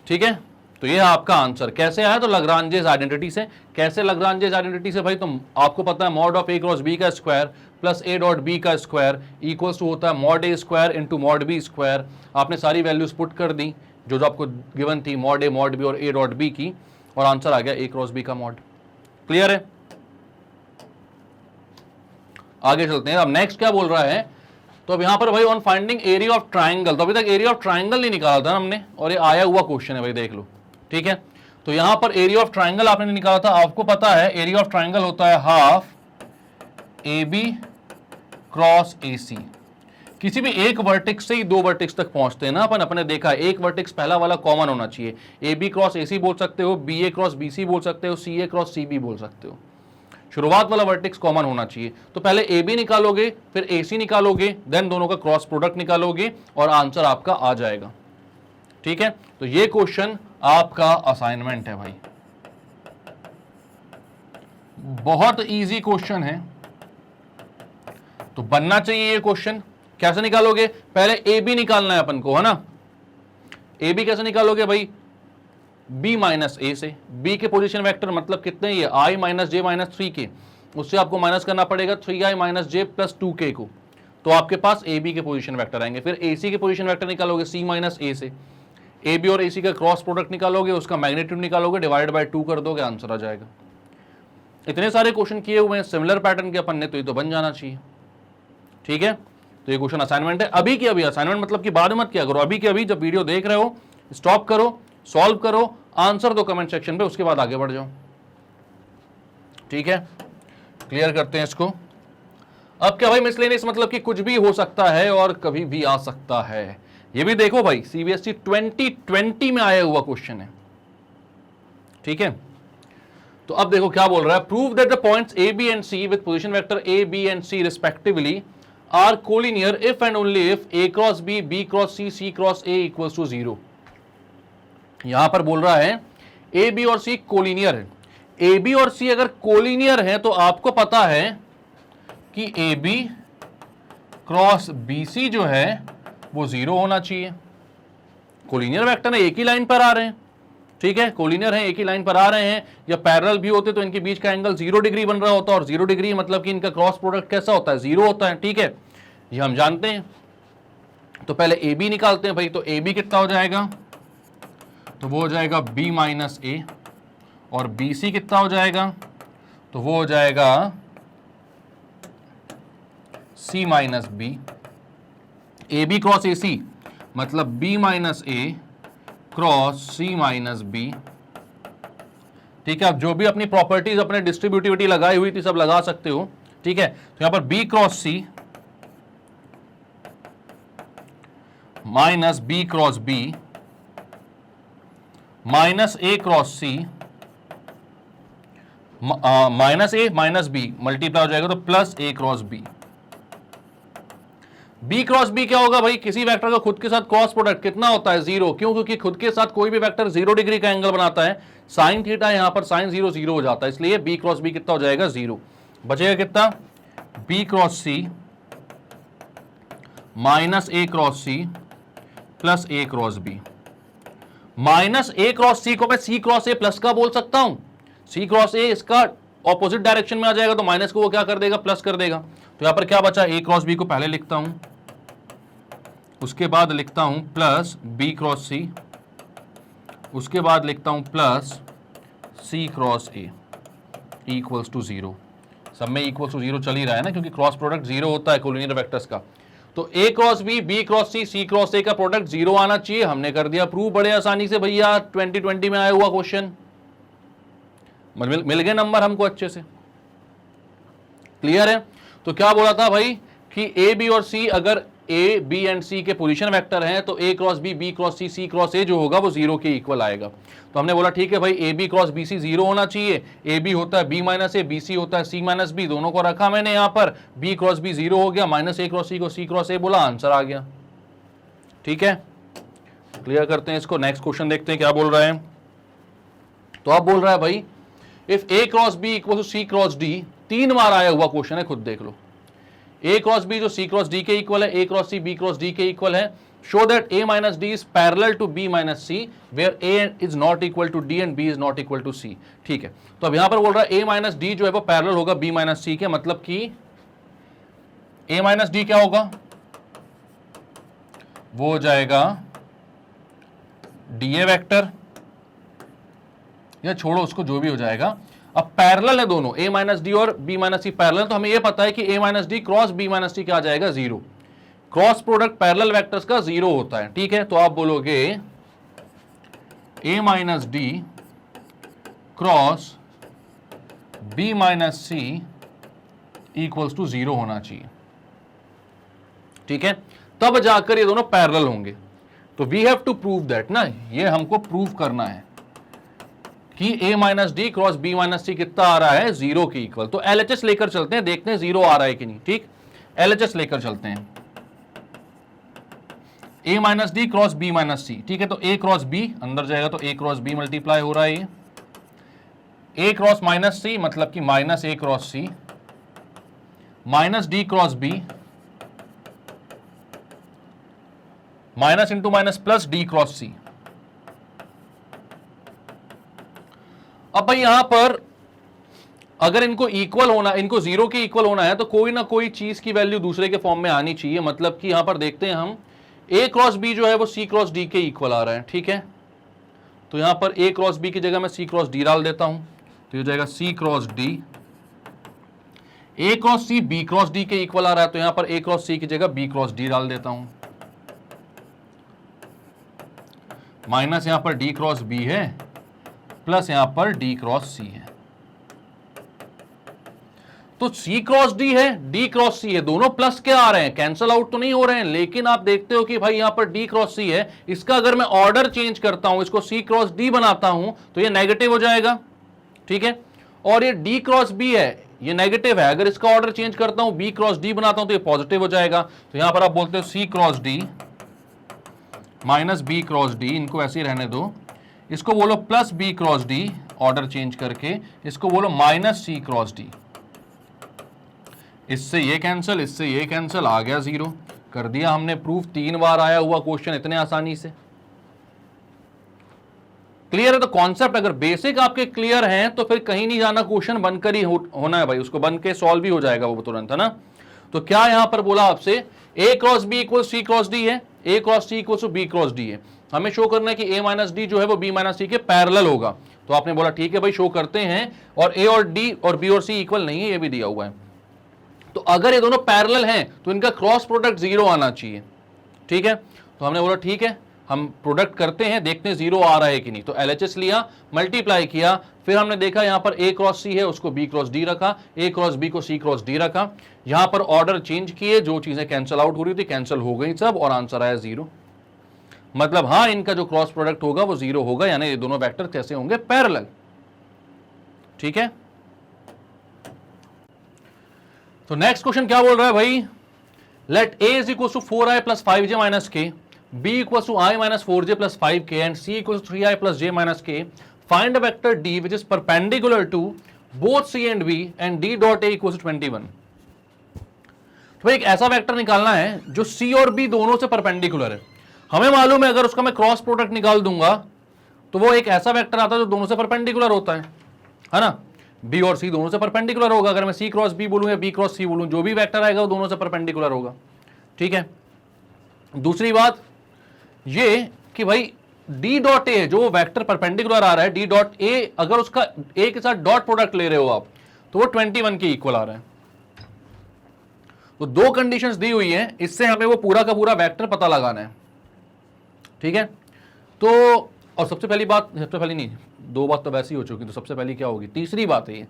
ठीक है। तो ये है आपका आंसर, कैसे आया, तो लाग्रांजेस आइडेंटिटी से। कैसे लाग्रांजेस आइडेंटिटी से भाई, तो आपको पता है mod of A cross B का square plus A dot B का स्क्वायर इक्वल्स टू होता है mod A square into mod B square, आपने सारी वैल्यूज पुट कर दी जो जो आपको गिवन थी, मॉड A मॉड B और A डॉट B की, और आंसर आ गया A क्रॉस B का मॉड। क्लियर है, आगे चलते हैं। अब नेक्स्ट क्या बोल रहा है, तो अब यहां पर भाई on finding area of triangle, तो अभी तक एरिया ऑफ ट्राइंगल नहीं निकाला था हमने, और ये आया हुआ क्वेश्चन है भाई, देख लो, ठीक है। तो यहां पर एरिया ऑफ ट्राइंगल आपने निकाला था, आपको पता है एरिया ऑफ ट्राइंगल होता है हाफ AB क्रॉस AC, किसी भी एक वर्टेक्स से ही दो वर्टेक्स तक पहुंचते हैं ना अपन, अपने देखा है एक वर्टेक्स पहला वाला कॉमन होना चाहिए, AB क्रॉस AC बोल सकते हो, BA क्रॉस BC बोल सकते हो, CA क्रॉस CB बोल सकते हो, शुरुआत वाला वर्टेक्स कॉमन होना चाहिए। तो पहले AB निकालोगे, फिर AC निकालोगे, देन दोनों का क्रॉस प्रोडक्ट निकालोगे और आंसर आपका आ जाएगा, ठीक है। तो ये क्वेश्चन आपका असाइनमेंट है भाई, बहुत इजी क्वेश्चन है, तो बनना चाहिए ये क्वेश्चन। कैसे निकालोगे? पहले ए बी निकालना है अपन को, है ना। ए बी कैसे निकालोगे भाई? बी माइनस ए से। बी के पोजीशन वेक्टर मतलब कितने? ये आई माइनस जे माइनस 3k, उससे आपको माइनस करना पड़ेगा 3i माइनस जे प्लस 2k को, तो आपके पास ए बी के पोजीशन वेक्टर आएंगे। फिर ए सी के पोजीशन वेक्टर निकालोगे सी माइनस ए से। ए बी और ए सी का क्रॉस प्रोडक्ट निकालोगे, उसका मैग्नीट्यूड निकालोगे, डिवाइड बाय 2 कर दोगे, आंसर आ जाएगा। इतने सारे क्वेश्चन किए हुए हैं सिमिलर पैटर्न के अपन ने, तो ये तो बन जाना चाहिए। ठीक है, तो ये क्वेश्चन असाइनमेंट है, अभी की अभी। असाइनमेंट मतलब कि बाद में मत किया करो, अभी के अभी जब वीडियो देख रहे हो स्टॉप करो, सॉल्व करो, आंसर दो कमेंट सेक्शन पे, उसके बाद आगे बढ़ जाओ। ठीक है, क्लियर करते हैं इसको। अब क्या भाई मिसलेनियस मतलब कि कुछ भी हो सकता है और कभी भी आ सकता है। ये भी देखो भाई, सीबीएसई 2020 में आया हुआ क्वेश्चन है। ठीक है, तो अब देखो क्या बोल रहा है। Prove that the points A B and C with position vector A B and C respectively are collinear if and only if A cross B cross C cross A equals to 0। यहां पर बोल रहा है A B और सी collinear है। A B और सी अगर collinear है तो आपको पता है कि A B cross B C जो है वो 0 होना चाहिए। कोलिनियर वेक्टर है, एक ही लाइन पर आ रहे हैं। ठीक है, कोलिनियर है, एक ही लाइन पर आ रहे हैं, या पैरेलल भी होते तो इनके बीच का एंगल 0 डिग्री बन रहा होता, और 0 डिग्री मतलब कि इनका क्रॉस प्रोडक्ट कैसा होता है? 0 होता है। ठीक है, ये हम जानते हैं। तो पहले ए बी निकालते हैं भाई। तो ए बी कितना हो जाएगा? तो वो हो जाएगा b माइनस ए, और बी सी कितना हो जाएगा? तो वो हो जाएगा c minus b. A B cross A c मतलब b minus a cross c minus b. ठीक है, आप जो भी अपनी प्रॉपर्टीज अपने डिस्ट्रीब्यूटिविटी लगाई हुई थी सब लगा सकते हो। ठीक है, तो यहां पर b cross c minus b cross b minus a cross c minus a minus b multiply हो जाएगा तो plus a cross b. B cross b क्या होगा भाई? किसी वेक्टर का खुद के साथ क्रॉस प्रोडक्ट कितना होता है? 0। क्यों? क्योंकि खुद के साथ कोई भी वेक्टर 0 डिग्री का एंगल बनाता है। साइन थीटा यहां पर साइन 0 0 हो जाता है, इसलिए बी क्रॉस बी कितना हो जाएगा? 0। बचेगा कितना? B cross c minus a cross C plus a cross b. Minus a cross सी को मैं सी क्रॉस ए प्लस का बोल सकता हूं। सी क्रॉस ए इसका ऑपोजिट डायरेक्शन में आ जाएगा, तो माइनस को वो क्या कर देगा? प्लस कर देगा। तो यहां पर क्या बचा? ए क्रॉस बी को पहले लिखता हूं, उसके बाद लिखता हूं प्लस बी क्रॉस सी, उसके बाद लिखता हूं plus C cross A equals to 0। सब में इक्वल्स टू 0 चल ही रहा है ना, क्योंकि क्रॉस प्रोडक्ट 0 होता है कोलिनियर वेक्टर्स का। तो a cross B cross C cross a का प्रोडक्ट 0 आना चाहिए। हमने कर दिया प्रूव बड़े आसानी से भैया। 2020 में आया हुआ क्वेश्चन, मिल गए नंबर हमको अच्छे से। क्लियर है? तो क्या बोला था भाई कि ए बी और सी अगर ए बी एंड सी के पोजीशन वेक्टर हैं तो a cross B cross C cross a जो होगा वो 0 के इक्वल आएगा। तो हमने बोला ठीक है भाई, A B cross B C 0 होना चाहिए। ए बी होता है B minus A, B C होता है सी माइनस बी, दोनों को रखा मैंने यहाँ पर। बी क्रॉस बी 0 हो गया, माइनस ए क्रॉस सी को सी क्रॉस ए बोला, आंसर आ गया। ठीक है, क्लियर करते हैं इसको। नेक्स्ट क्वेश्चन देखते हैं क्या बोल रहा है। तो आप बोल रहा है भाई if A cross B equal to C cross D, 3 बार आया हुआ क्वेश्चन है, खुद देख लो। ए क्रॉस बी जो सी क्रॉस डी के इक्वल है, ए cross c b cross d के इक्वल है। Show that a minus d is parallel to b minus c where a is not equal to d and b is not equal to c. ठीक है, तो अब यहां पर बोल रहा है ए माइनस डी जो है वो पैरेलल होगा बी माइनस सी के, मतलब कि ए माइनस डी क्या होगा? वो हो जाएगा डी ए वेक्टर, या छोड़ो उसको, जो भी हो जाएगा। अब पैरेलल है दोनों, ए माइनस डी और बी माइनस सी पैरेलल, तो हमें यह पता है कि a minus d cross b minus c क्या आ जाएगा? 0। क्रॉस प्रोडक्ट पैरेलल वेक्टर्स का 0 होता है। ठीक है, तो आप बोलोगे a minus d cross b minus c equals to 0 होना चाहिए। ठीक है, तब जाकर ये दोनों पैरेलल होंगे। तो we have to prove that ना, ये हमको प्रूव करना है कि a minus d cross b minus c कितना आ रहा है? 0 के इक्वल। तो LHS लेकर चलते हैं, देखते हैं 0 आ रहा है कि नहीं। ठीक, LHS लेकर चलते हैं। a minus d cross b minus c, ठीक है, तो a क्रॉस b अंदर जाएगा तो a क्रॉस b मल्टीप्लाई हो रहा है ये। a क्रॉस माइनस सी मतलब कि minus a cross c minus d cross b minus into minus plus d cross c. अब भाई यहां पर अगर इनको इक्वल होना, इनको जीरो के इक्वल होना है तो कोई ना कोई चीज की वैल्यू दूसरे के फॉर्म में आनी चाहिए। मतलब कि यहां पर देखते हैं हम ए क्रॉस बी जो है वो सी क्रॉस डी के इक्वल आ रहा है, ठीक है। तो यहां पर ए क्रॉस बी की जगह मैं सी क्रॉस डी डाल देता हूं, तो ये जाएगा c cross d. A cross c b cross d के इक्वल आ रहा है, तो यहां पर ए क्रॉस सी की जगह बी क्रॉस डी डाल देता हूं। माइनस यहां पर डी क्रॉस बी है, प्लस यहां पर डी क्रॉस सी है। तो सी क्रॉस डी है, डी क्रॉस सी है, दोनों प्लस के आ रहे हैं, कैंसल आउट तो नहीं हो रहे हैं। लेकिन आप देखते हो कि भाई यहां पर डी क्रॉस सी है, इसका अगर मैं ऑर्डर चेंज करता हूं, इसको सी क्रॉस डी बनाता हूं तो ये नेगेटिव हो जाएगा, ठीक है। और ये डी क्रॉस बी है, ये नेगेटिव है, अगर इसका ऑर्डर चेंज करता हूं, बी क्रॉस डी बनाता हूं तो ये पॉजिटिव हो जाएगा। तो यहां पर आप बोलते हो c cross d minus b cross d, इनको ऐसे ही रहने दो। इसको बोलो plus b cross d, order change करके इसको बोलो माइनस सी क्रॉस डी। इससे ये कैंसिल, इससे ये कैंसिल, आ गया जीरो। कर दिया हमने प्रूफ। 3 बार आया हुआ क्वेश्चन इतने आसानी से। क्लियर है? तो कॉन्सेप्ट अगर बेसिक आपके क्लियर हैं तो फिर कहीं नहीं जाना, क्वेश्चन बनकर ही होना है भाई, उसको बन के सॉल्व भी हो जाएगा वो तुरंत, है ना। तो क्या यहां पर बोला आपसे a cross B equal c cross d है, ए cross c equal to b cross d है। हमें शो करना है कि ए माइनस डी जो है वो बी माइनस सी के पैरेलल होगा। तो आपने बोला ठीक है भाई शो करते हैं, और ए और डी और बी और सी इक्वल नहीं है, ये भी दिया हुआ है। तो अगर ये दोनों पैरेलल हैं तो इनका क्रॉस प्रोडक्ट जीरो आना चाहिए, ठीक है। तो हमने बोला ठीक है, हम प्रोडक्ट करते हैं, देखते हैं जीरो आ रहा है कि नहीं। तो एलएचएस लिया, मल्टीप्लाई किया, फिर हमने देखा यहां पर ए क्रॉस सी है, उसको बी क्रॉस डी रखा, ए क्रॉस बी को सी क्रॉस डी रखा। यहां पर ऑर्डर चेंज किए, जो चीजें कैंसिल आउट हो रही थी कैंसिल हो गई सब, और आंसर आया जीरो। मतलब हाँ, इनका जो क्रॉस प्रोडक्ट होगा वो जीरो होगा, यानी ये दोनों वेक्टर कैसे होंगे? पैरेलल, ठीक है। तो नेक्स्ट क्वेश्चन क्या बोल रहा है भाई, let a is equal to 4i plus 5j minus k, b equal to i minus 4j plus 5k and c equal to 3i plus j minus k। Find a vector d which is perpendicular to both c and b and d dot a equal to 21। तो एक ऐसा vector निकालना है जो c और b दोनों से perpendicular है। हमें मालूम है अगर उसका मैं क्रॉस प्रोडक्ट निकाल दूंगा तो वो एक ऐसा वेक्टर आता है जो दोनों से परपेंडिकुलर होता है ना। बी और सी दोनों से परपेंडिकुलर होगा। अगर मैं सी क्रॉस बी बोलूं या बी क्रॉस सी बोलूं, जो भी वेक्टर आएगा वो दोनों से परपेंडिकुलर होगा, ठीक है। दूसरी बात ये कि भाई डी डॉट ए जो वेक्टर परपेंडिकुलर आ रहा है, डी डॉट ए, अगर उसका ए के साथ डॉट प्रोडक्ट ले रहे हो आप तो वो 21 के इक्वल आ रहा है। तो दो कंडीशंस दी हुई हैं, इससे हमें वो पूरा का पूरा वेक्टर पता लगाना है, ठीक है। तो और सबसे पहली बात, सबसे पहली नहीं, दो बात तो वैसी हो चुकी, तो सबसे पहली क्या होगी? तीसरी बात है ये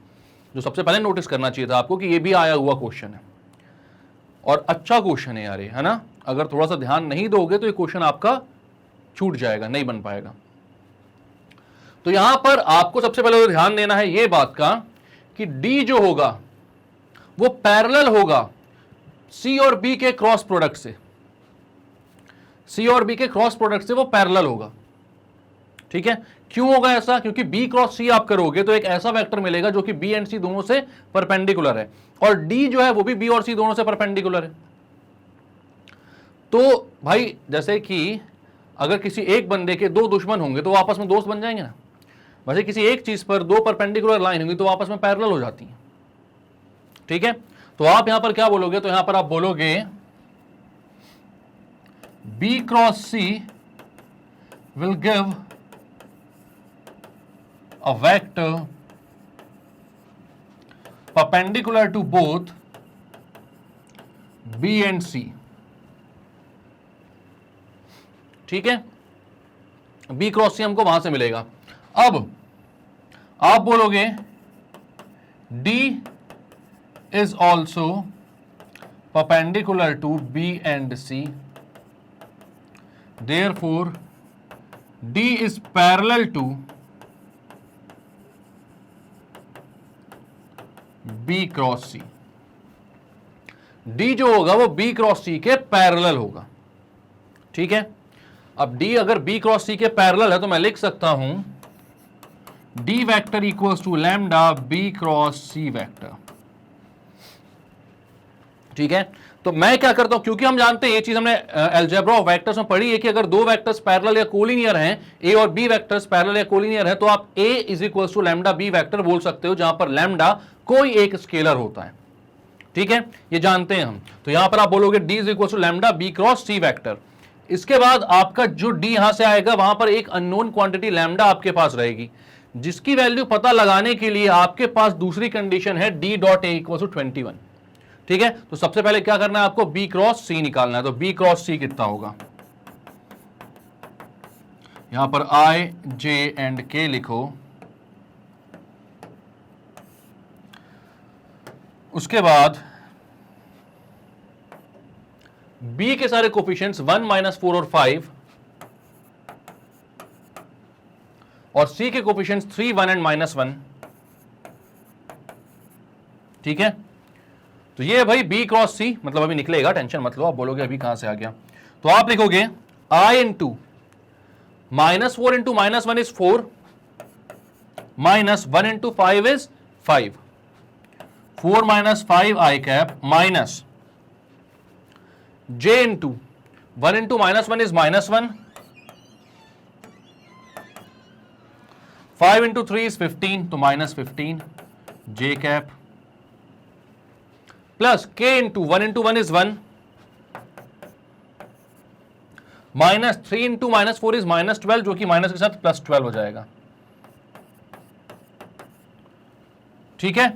जो सबसे पहले नोटिस करना चाहिए था आपको कि ये भी आया हुआ क्वेश्चन है और अच्छा क्वेश्चन है यार ये, है ना। अगर थोड़ा सा ध्यान नहीं दोगे तो ये क्वेश्चन आपका छूट जाएगा, नहीं बन पाएगा। तो यहां पर आपको सबसे पहले तो ध्यान देना है ये बात का कि डी जो होगा वो पैरेलल होगा सी और बी के क्रॉस प्रोडक्ट से, सी और बी के क्रॉस प्रोडक्ट से वो पैरेलल होगा, ठीक है। क्यों होगा ऐसा? क्योंकि बी क्रॉस सी आप करोगे तो एक ऐसा वेक्टर मिलेगा जो कि बी एंड सी दोनों से परपेंडिकुलर है, और डी जो है वो भी बी और सी दोनों से परपेंडिकुलर है। तो भाई जैसे कि अगर किसी एक बंदे के दो दुश्मन होंगे तो वो आपस में दोस्त बन जाएंगे ना। वैसे किसी एक चीज पर दो परपेंडिकुलर लाइन होंगी तो आपस में पैरेलल हो जाती हैं, ठीक है। तो आप यहां पर क्या बोलोगे? तो यहां पर आप बोलोगे B cross C will give a vector perpendicular to both B and C, ठीक है। B क्रॉस C हमको वहां से मिलेगा। अब आप बोलोगे D is also perpendicular to B and C, therefore D is parallel to B cross C. D जो होगा वो बी क्रॉस सी के पैरेलल होगा, ठीक है। अब डी अगर बी क्रॉस सी के पैरेलल है तो मैं लिख सकता हूं D vector equals to lambda B cross C vector. ठीक है, तो मैं क्या करता हूं, क्योंकि हम जानते हैं ये चीज हमने अलजेब्रा ऑफ वेक्टर्स में पढ़ी है कि अगर दो वेक्टर्स पैरेलल या कोलिनियर हैं, ए और बी वेक्टर्स पैरेलल या कोलिनियर है, तो आप a is equal to lambda b vector बोल सकते हो, जहां पर लैम्डा कोई एक स्केलर होता है। ठीक है, ये जानते हैं हम। तो यहां पर आप बोलोगे D is equal to lambda B cross C vector. इसके बाद आपका जो डी यहां से आएगा, वहां पर एक अननोन क्वांटिटी लैम्डा आपके पास रहेगी, जिसकी वैल्यू पता लगाने के लिए आपके पास दूसरी कंडीशन है D dot A equal to 21। ठीक है, तो सबसे पहले क्या करना है आपको, बी क्रॉस सी निकालना है। तो बी क्रॉस सी कितना होगा, यहां पर आई जे एंड के लिखो। उसके बाद बी के सारे कोफिशिएंट्स 1 - 4 और 5, और सी के कोफिशिएंट्स 3, 1 एंड -1। ठीक है, तो ये भाई बी क्रॉस सी, मतलब अभी निकलेगा, टेंशन मत लो। आप बोलोगे अभी कहां से आ गया, तो आप लिखोगे I into -4 into -1 is 4, -1 into 5 is 5, 4 - 5 I cap, minus J into 1 into -1 is -1, 5 into 3 is 15, तो -15 J cap, plus K into 1 into 1 is 1, -3 into -4 is -12, जो कि माइनस के साथ +12 हो जाएगा। ठीक है,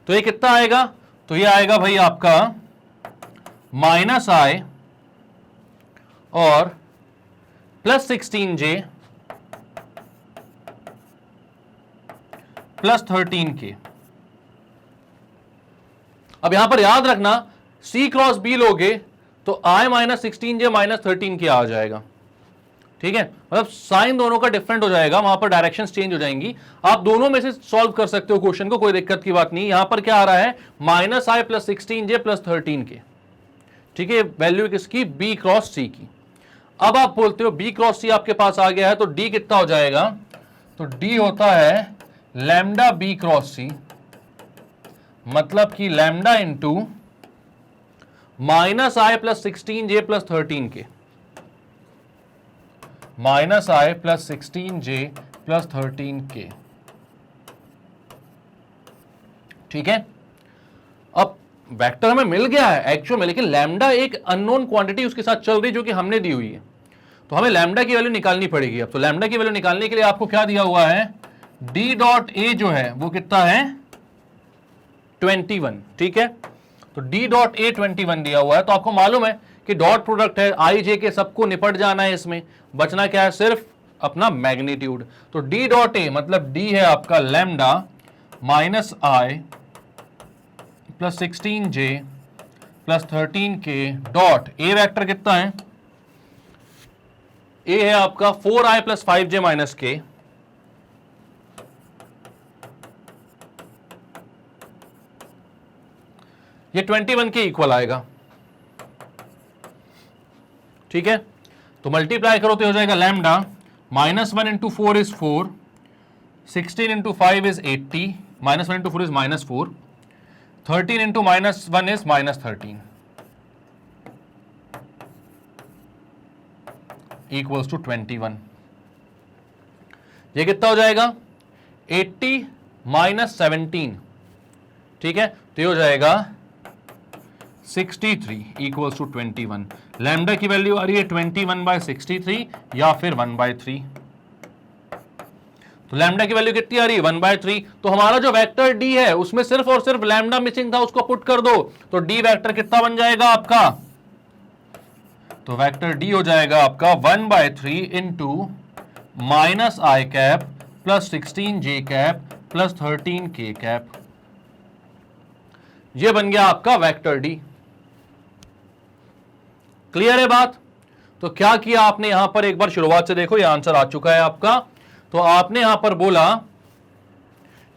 तो ये कितना आएगा, तो ये आएगा भाई आपका -i और +16j +13k। अब यहां पर याद रखना, C क्रॉस B लोगे तो I - 16j -13k आ जाएगा। ठीक है, मतलब साइन दोनों का डिफरेंट हो जाएगा, वहां पर डायरेक्शंस चेंज हो जाएंगी। आप दोनों में से सॉल्व कर सकते हो क्वेश्चन को, कोई दिक्कत की बात नहीं। यहां पर क्या आ रहा है, -i + 16j + 13k। ठीक है, वैल्यू किसकी, B क्रॉस C की। अब आप बोलते हो B क्रॉस C आपके पास आ गया है, तो D कितना हो जाएगा, तो D होता है लैम्डा B क्रॉस C, मतलब कि lambda into -i + 16j + 13k, -i + 16j + 13k। ठीक है, अब वेक्टर हमें मिल गया है एक्चुअल में, लेकिन लैम्डा एक अननोन क्वांटिटी उसके साथ चल रही जो कि हमने दी हुई है, तो हमें लैम्डा की वैल्यू निकालनी पड़ेगी। अब तो लैम्डा की वैल्यू निकालने के लिए आपको क्या दिया हुआ है, डी डॉट ए जो है वो कितना है, 21। ठीक है, तो डी डॉट ए 21 दिया हुआ है, तो आपको मालूम है कि डॉट प्रोडक्ट है, आई जे के सबको निपट जाना है, इसमें बचना क्या है, सिर्फ अपना मैग्नीट्यूड। तो डी डॉट ए मतलब डी है आपका lambda -i + 16j + 13k dot A vector कितना है, ए है आपका 4i + 5j - k, ये 21 के इक्वल आएगा। ठीक है, तो मल्टीप्लाई करो तो हो जाएगा lambda -1 into 4 is 4, 16 into 5 is 80, -1 into 4 is -4, 13 into -1 is -13 equals to 21। ये कितना हो जाएगा, 80 - 17। ठीक है, तो ये हो जाएगा 63 इक्वल्स टू 21। लैम्डा की वैल्यू आ रही है 21/63 या फिर 1/3। तो लैम्डा की वैल्यू कितनी आ रही है, 1/3। तो हमारा जो वेक्टर डी है उसमें सिर्फ और सिर्फ लैम्डा मिसिंग था, उसको पुट कर दो, तो डी वेक्टर कितना बन जाएगा आपका, तो वेक्टर डी हो जाएगा आपका 1/3 into -i cap + 16j cap + 13k cap. ये बन गया आपका वेक्टर डी। क्लियर है बात। तो क्या किया आपने यहां पर, एक बार शुरुआत से देखो, ये आंसर आ चुका है आपका। तो आपने यहां पर बोला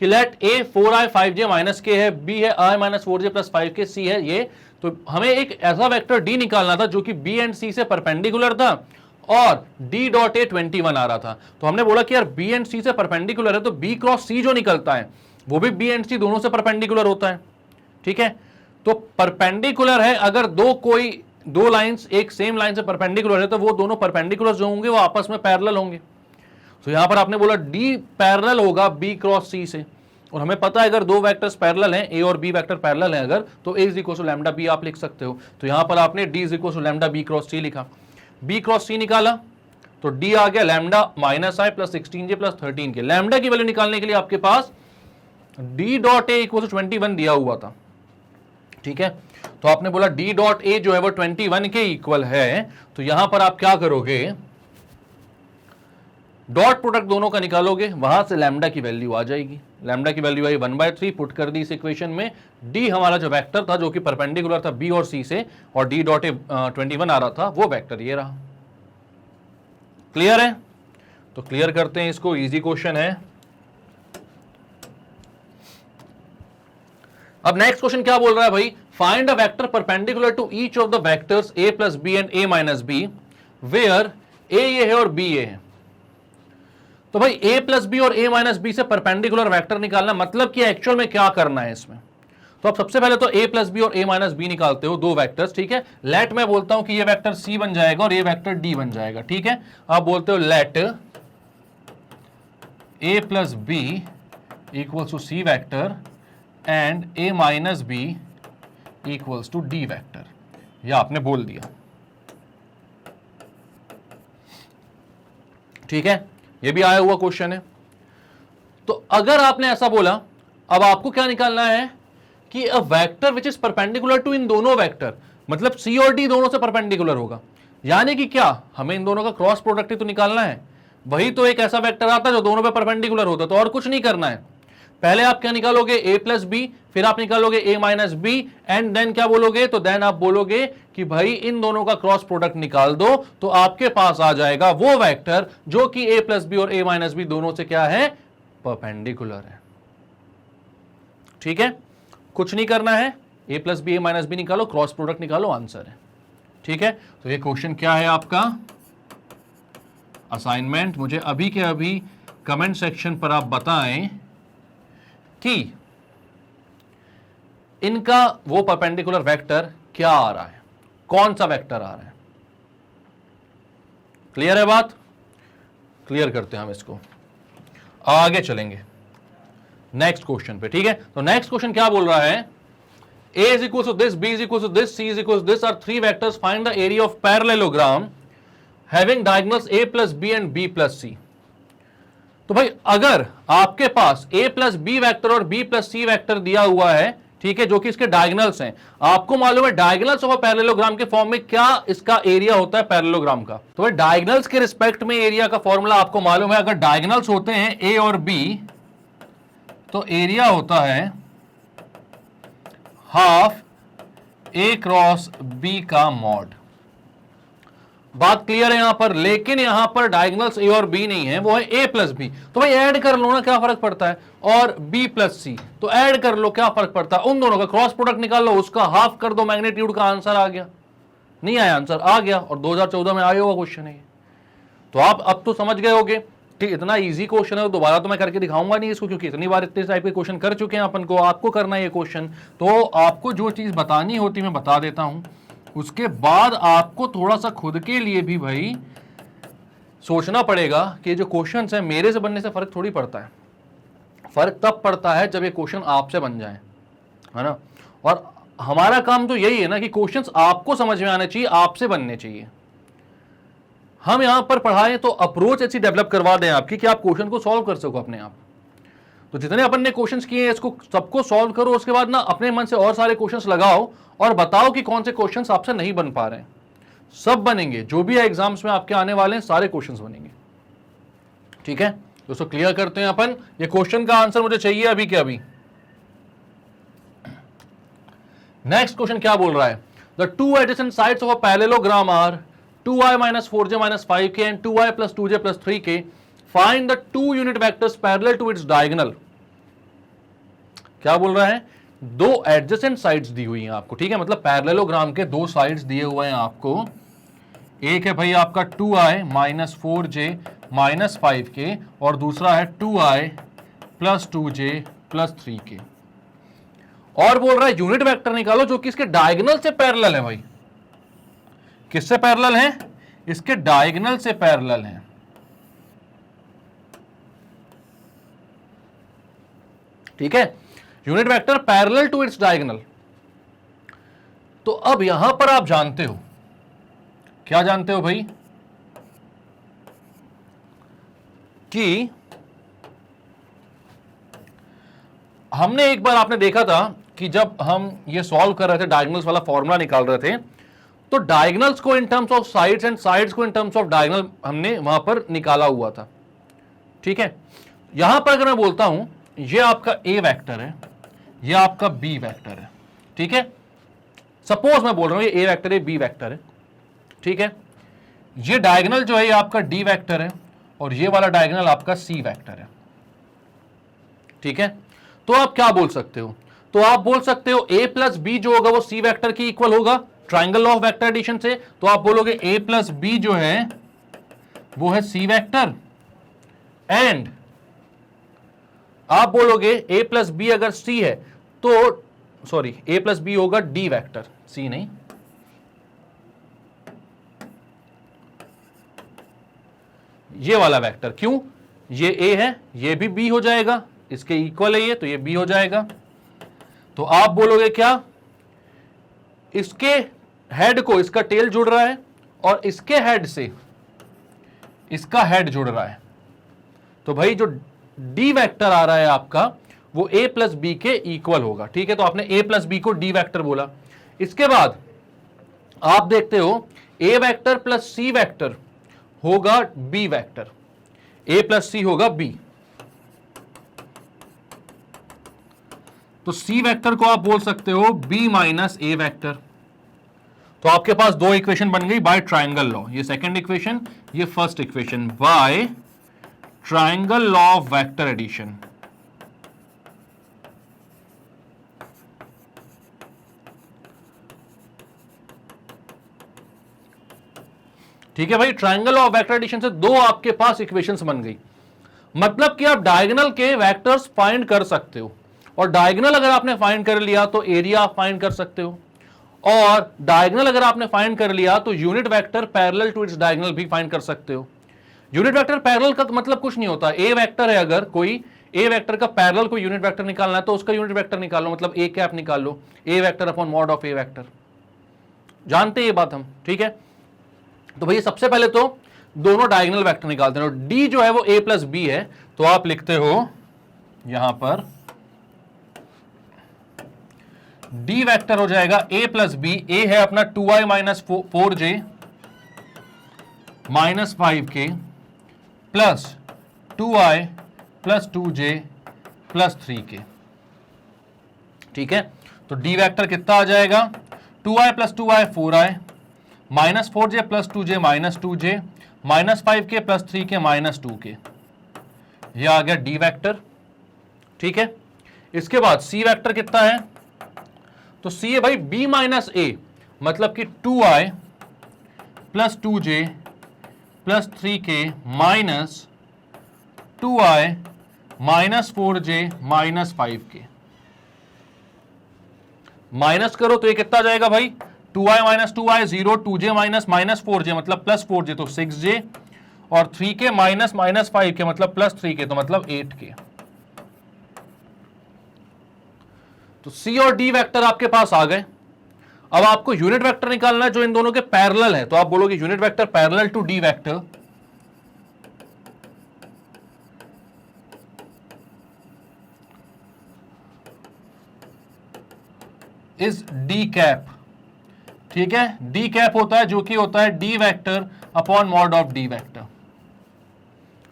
कि लेट ए 4i 5j - k है, बी है i - 4j + 5k, सी है ये। तो हमें एक ऐसा वेक्टर डी निकालना था जो कि बी एंड सी से परपेंडिकुलर था और डी डॉट ए 21 आ रहा था। तो हमने बोला कि यार बी एंड सी से परपेंडिकुलर है, तो बी क्रॉस सी जो निकलता है वो भी बी एंड सी दोनों से परपेंडिकुलर होता है। ठीक है, तो परपेंडिकुलर है, अगर दो लाइंस एक सेम लाइन से परपेंडिकुलर है तो वो दोनों परपेंडिकुलर जो होंगे वो आपस में पैरेलल होंगे। तो यहां पर आपने बोला डी पैरेलल होगा बी क्रॉस सी से, और हमें पता है अगर दो वेक्टर्स पैरेलल हैं, ए और बी वेक्टर पैरेलल हैं अगर, तो A is equal to lambda B आप लिख सकते हो। तो यहां पर आपने D is equal to lambda B cross C लिखा, बी क्रॉस सी निकाला तो डी आ गया lambda minus I plus 16j plus 13 K. Lambda की वैल्यू निकालने के लिए आपके पास D dot A equal to 21 दिया हुआ था, ठीक है। तो आपने बोला डी डॉट ए जो है वो 21 के इक्वल है, तो यहां पर आप क्या करोगे, डॉट प्रोडक्ट दोनों का निकालोगे, वहां से लैम्डा की वैल्यू आ जाएगी। लैम्डा की वैल्यू आई 1/3, पुट कर दी इस इक्वेशन में। डी हमारा जो वेक्टर था जो कि परपेंडिकुलर था बी और सी से, और डी डॉट ए 21 आ रहा था, वो वेक्टर ये रहा। क्लियर है? तो क्लियर करते हैं इसको, इजी क्वेश्चन है। अब नेक्स्ट क्वेश्चन क्या बोल रहा है भाई, find a vector perpendicular to each of the vectors a plus B and a minus B, where a ये है और b ये है। तो भाई a प्लस बी और a माइनस बी से परपेंडिकुलर वेक्टर निकालना, मतलब कि एक्चुअल में क्या करना है इसमें। तो अब सबसे पहले तो a प्लस बी और a माइनस बी निकालते हो, दो वेक्टर्स, ठीक है। लेट मैं बोलता हूं कि ये वेक्टर c बन जाएगा और ये वेक्टर d बन जाएगा, ठीक है। आप बोलते हो let a plus B equals to c vector and a minus B equals to d vector, यह आपने बोल दिया, ठीक है। ये भी आया हुआ क्वेश्चन है। तो अगर आपने ऐसा बोला, अब आपको क्या निकालना है कि a vector which is perpendicular to इन दोनों वेक्टर, मतलब c और d दोनों से परपेंडिकुलर होगा, यानी कि क्या, हमें इन दोनों का क्रॉस प्रोडक्ट ही तो निकालना है। वही तो एक ऐसा वेक्टर आता है जो दोनों पे परपेंडिकुलर होता है, तो और कुछ नहीं करना है। पहले आप क्या निकालोगे, a प्लस बी, फिर आप निकालोगे a minus B, and then क्या बोलोगे, तो देन आप बोलोगे कि भाई इन दोनों का क्रॉस प्रोडक्ट निकाल दो, तो आपके पास आ जाएगा वो वेक्टर जो कि a प्लस बी और a माइनस बी दोनों से क्या है, परपेंडिकुलर है, ठीक है। कुछ नहीं करना है, a plus B a minus B निकालो, क्रॉस प्रोडक्ट निकालो, आंसर है, ठीक है। तो ये क्वेश्चन क्या है आपका असाइनमेंट, मुझे अभी के अभी कमेंट सेक्शन पर आप बताएं कि इनका वो परपेंडिकुलर वेक्टर क्या आ रहा है, कौन सा वेक्टर आ रहा है। क्लियर है बात? क्लियर करते हैं हम इसको, आगे चलेंगे नेक्स्ट क्वेश्चन पे, ठीक है। तो नेक्स्ट क्वेश्चन क्या बोल रहा है, a is equals to this, b is equals to this, c is equals to this are three vectors, find the area of parallelogram having diagonals a plus b and b plus c। तो भाई अगर आपके पास a plus B vector और b plus C vector दिया हुआ है, ठीक है, जो कि इसके डायगोनल्स हैं, आपको मालूम है डायगोनल्स ऑफ अ पैरेललोग्राम के फॉर्म में क्या इसका एरिया होता है पैरेललोग्राम का। तो भाई डायगोनल्स के रिस्पेक्ट में एरिया का फॉर्मूला आपको मालूम है, अगर डायगोनल्स होते हैं a और b तो एरिया होता है हाफ a क्रॉस b का मॉड। बात क्लियर है यहां पर, लेकिन यहां पर डायगोनल्स a और b नहीं है, वो है a प्लस बी। तो भाई ऐड कर लो ना, क्या फर्क पड़ता है, और b प्लस सी, तो ऐड कर लो, क्या फर्क पड़ता है, उन दोनों का क्रॉस प्रोडक्ट निकाल लो, उसका हाफ कर दो, मैग्नीट्यूड का आंसर आ गया। नहीं आया आंसर, आ गया, और 2014 में आया हुआ क्वेश्चन है। तो आप अब तो समझ गए होगे कि इतना इजी क्वेश्चन है, दोबारा तो मैं करके दिखाऊंगा नहीं इसको, क्योंकि इतनी बार इतने टाइप के क्वेश्चन कर चुके हैं अपन को। आपको करना है ये क्वेश्चन, तो आपको जो चीज बतानी होती मैं बता देता हूं, उसके बाद आपको थोड़ा सा खुद के लिए भी भाई सोचना पड़ेगा कि जो क्वेश्चंस हैं मेरे से बनने से फर्क थोड़ी पड़ता है। फर्क तब पड़ता है जब ये क्वेश्चन आपसे बन जाए, है ना। और हमारा काम तो यही है ना कि क्वेश्चंस आपको समझ में आने चाहिए, आपसे बनने चाहिए। हम यहां पर पढ़ाएं तो अप्रोच ऐसी डेवलप करवा दें आपकी कि आप क्वेश्चन को सॉल्व कर सको अपने आप। तो जितने अपन ने क्वेश्चंस किए हैं इसको सबको सॉल्व करो, उसके बाद ना अपने मन से और सारे क्वेश्चंस लगाओ और बताओ कि कौन से क्वेश्चंस आपसे नहीं बन पा रहे हैं। सब बनेंगे, जो भी एग्जाम्स में आपके आने वाले हैं सारे क्वेश्चंस बनेंगे, ठीक है। दोस्तों क्लियर करते हैं अपन, ये क्वेश्चन का आंसर मुझे चाहिए अभी के अभी। नेक्स्ट क्वेश्चन क्या बोल रहा है, the two adjacent sides of a parallelogram are 2i minus 4j minus 5k and 2i plus 2j plus 3k. Find the two unit vectors parallel to its diagonal. क्या बोल रहा है, दो एडजेसेंट साइड्स दी हुई हैं आपको, ठीक है, मतलब पैरेललोग्राम के दो साइड्स दिए हुए हैं आपको। एक है भाई आपका 2i minus 4j minus 5k और दूसरा है 2i plus 2j plus 3k। और बोल रहा है यूनिट वेक्टर निकालो जो कि इसके डायगोनल से पैरेलल है। भाई किससे पैरेलल है? इसके डायगोनल से पैरेलल है। ठीक है, unit vector parallel to its diagonal. तो अब यहां पर आप जानते हो, क्या जानते हो भाई, कि हमने एक बार आपने देखा था कि जब हम ये सॉल्व कर रहे थे, डायगोनल्स वाला फॉर्मूला निकाल रहे थे, तो डायगोनल्स को in terms of sides and sides को इन टर्म्स ऑफ डायगोनल हमने वहां पर निकाला हुआ था। ठीक है, यहां पर अगर मैं बोलता हूं ये आपका ए वेक्टर है, ये आपका बी वेक्टर है। ठीक है, सपोज मैं बोल रहा हूं ये ए वेक्टर है, बी वेक्टर है। ठीक है, ये डायगोनल जो है ये आपका डी वेक्टर है और ये वाला डायगोनल आपका सी वेक्टर है। ठीक है, तो आप क्या बोल सकते हो? तो आप बोल सकते हो ए प्लस बी जो होगा वो सी वेक्टर की इक्वल होगा triangle law of vector addition से। तो आप बोलोगे ए प्लस बी जो है वो है सी वेक्टर, एंड आप बोलोगे ए प्लस बी अगर सी है तो सॉरी ए प्लस बी होगा डी वेक्टर, सी नहीं। ये वाला वेक्टर, क्यों? ये ए है, ये भी बी हो जाएगा, इसके इक्वल है ये, तो ये बी हो जाएगा। तो आप बोलोगे क्या? इसके हेड को इसका टेल जुड़ रहा है और इसके हेड से इसका हेड जुड़ रहा है। तो भाई जो डी वेक्टर आ रहा है आपका वो ए प्लस बी के इक्वल होगा। ठीक है, तो आपने ए प्लस बी को डी वेक्टर बोला। इसके बाद आप देखते हो ए वेक्टर प्लस सी वेक्टर होगा बी वेक्टर, ए प्लस सी होगा बी। तो सी वेक्टर को आप बोल सकते हो बी माइनस ए वेक्टर। तो आपके पास दो इक्वेशन बन गई बाय ट्राइंगल लॉ, ये सेकंड इक्वेशन, ये first equation, by triangle law of vector addition. ठीक है भाई, ट्राइंगल ऑफ वेक्टर एडिशन से दो आपके पास इक्वेशंस बन गई। मतलब कि आप डायगोनल के वेक्टर्स फाइंड कर सकते हो, और डायगोनल अगर आपने फाइंड कर लिया तो एरिया आप फाइंड कर सकते हो, और डायगोनल अगर आपने फाइंड कर लिया तो unit vector parallel to its diagonal भी फाइंड कर सकते हो। यूनिट वेक्टर पैरेलल का मतलब कुछ नहीं होता, ए वेक्टर है, अगर कोई ए वेक्टर का पैरेलल कोई यूनिट वेक्टर निकालना है तो उसका यूनिट वेक्टर निकाल लो, मतलब ए कैप निकाल लो, A vector upon mod of A vector. जानते हैं ये बात हम। ठीक है, तो भैया सबसे पहले तो दोनों डायगोनल वेक्टर निकालते हैं, और डी जो है वो ए प्लस बी है, तो आप लिखते हो यहां पर डी वेक्टर हो जाएगा ए प्लस बी। ए है अपना 2i minus 4j minus 5k plus 2i plus 2j plus 3k। ठीक है, तो डी वेक्टर कितना आ जाएगा? 2i plus 2i 4i minus 4j plus 2j minus 2j minus 5k plus 3k minus 2k। यह आ गया डी वेक्टर। ठीक है, इसके बाद सी वेक्टर कितना है? तो सी है भाई b माइनस ए, मतलब कि 2i plus 2j plus 3k minus 2i minus 4j minus 5k। Minus करो तो ये कितना जाएगा भाई? 2i minus 2i 0, 2j minus minus 4j मतलब प्लस 4j, तो 6j, और 3k माइनस माइनस 5k मतलब प्लस 3k, तो मतलब 8k। तो सी और डी वेक्टर आपके पास आ गए। अब आपको यूनिट वेक्टर निकालना है जो इन दोनों के पैरेलल है, तो आप बोलोगे unit vector parallel to D vector is D cap. ठीक है, डी कैप होता है जो कि होता है D vector upon mod of D vector.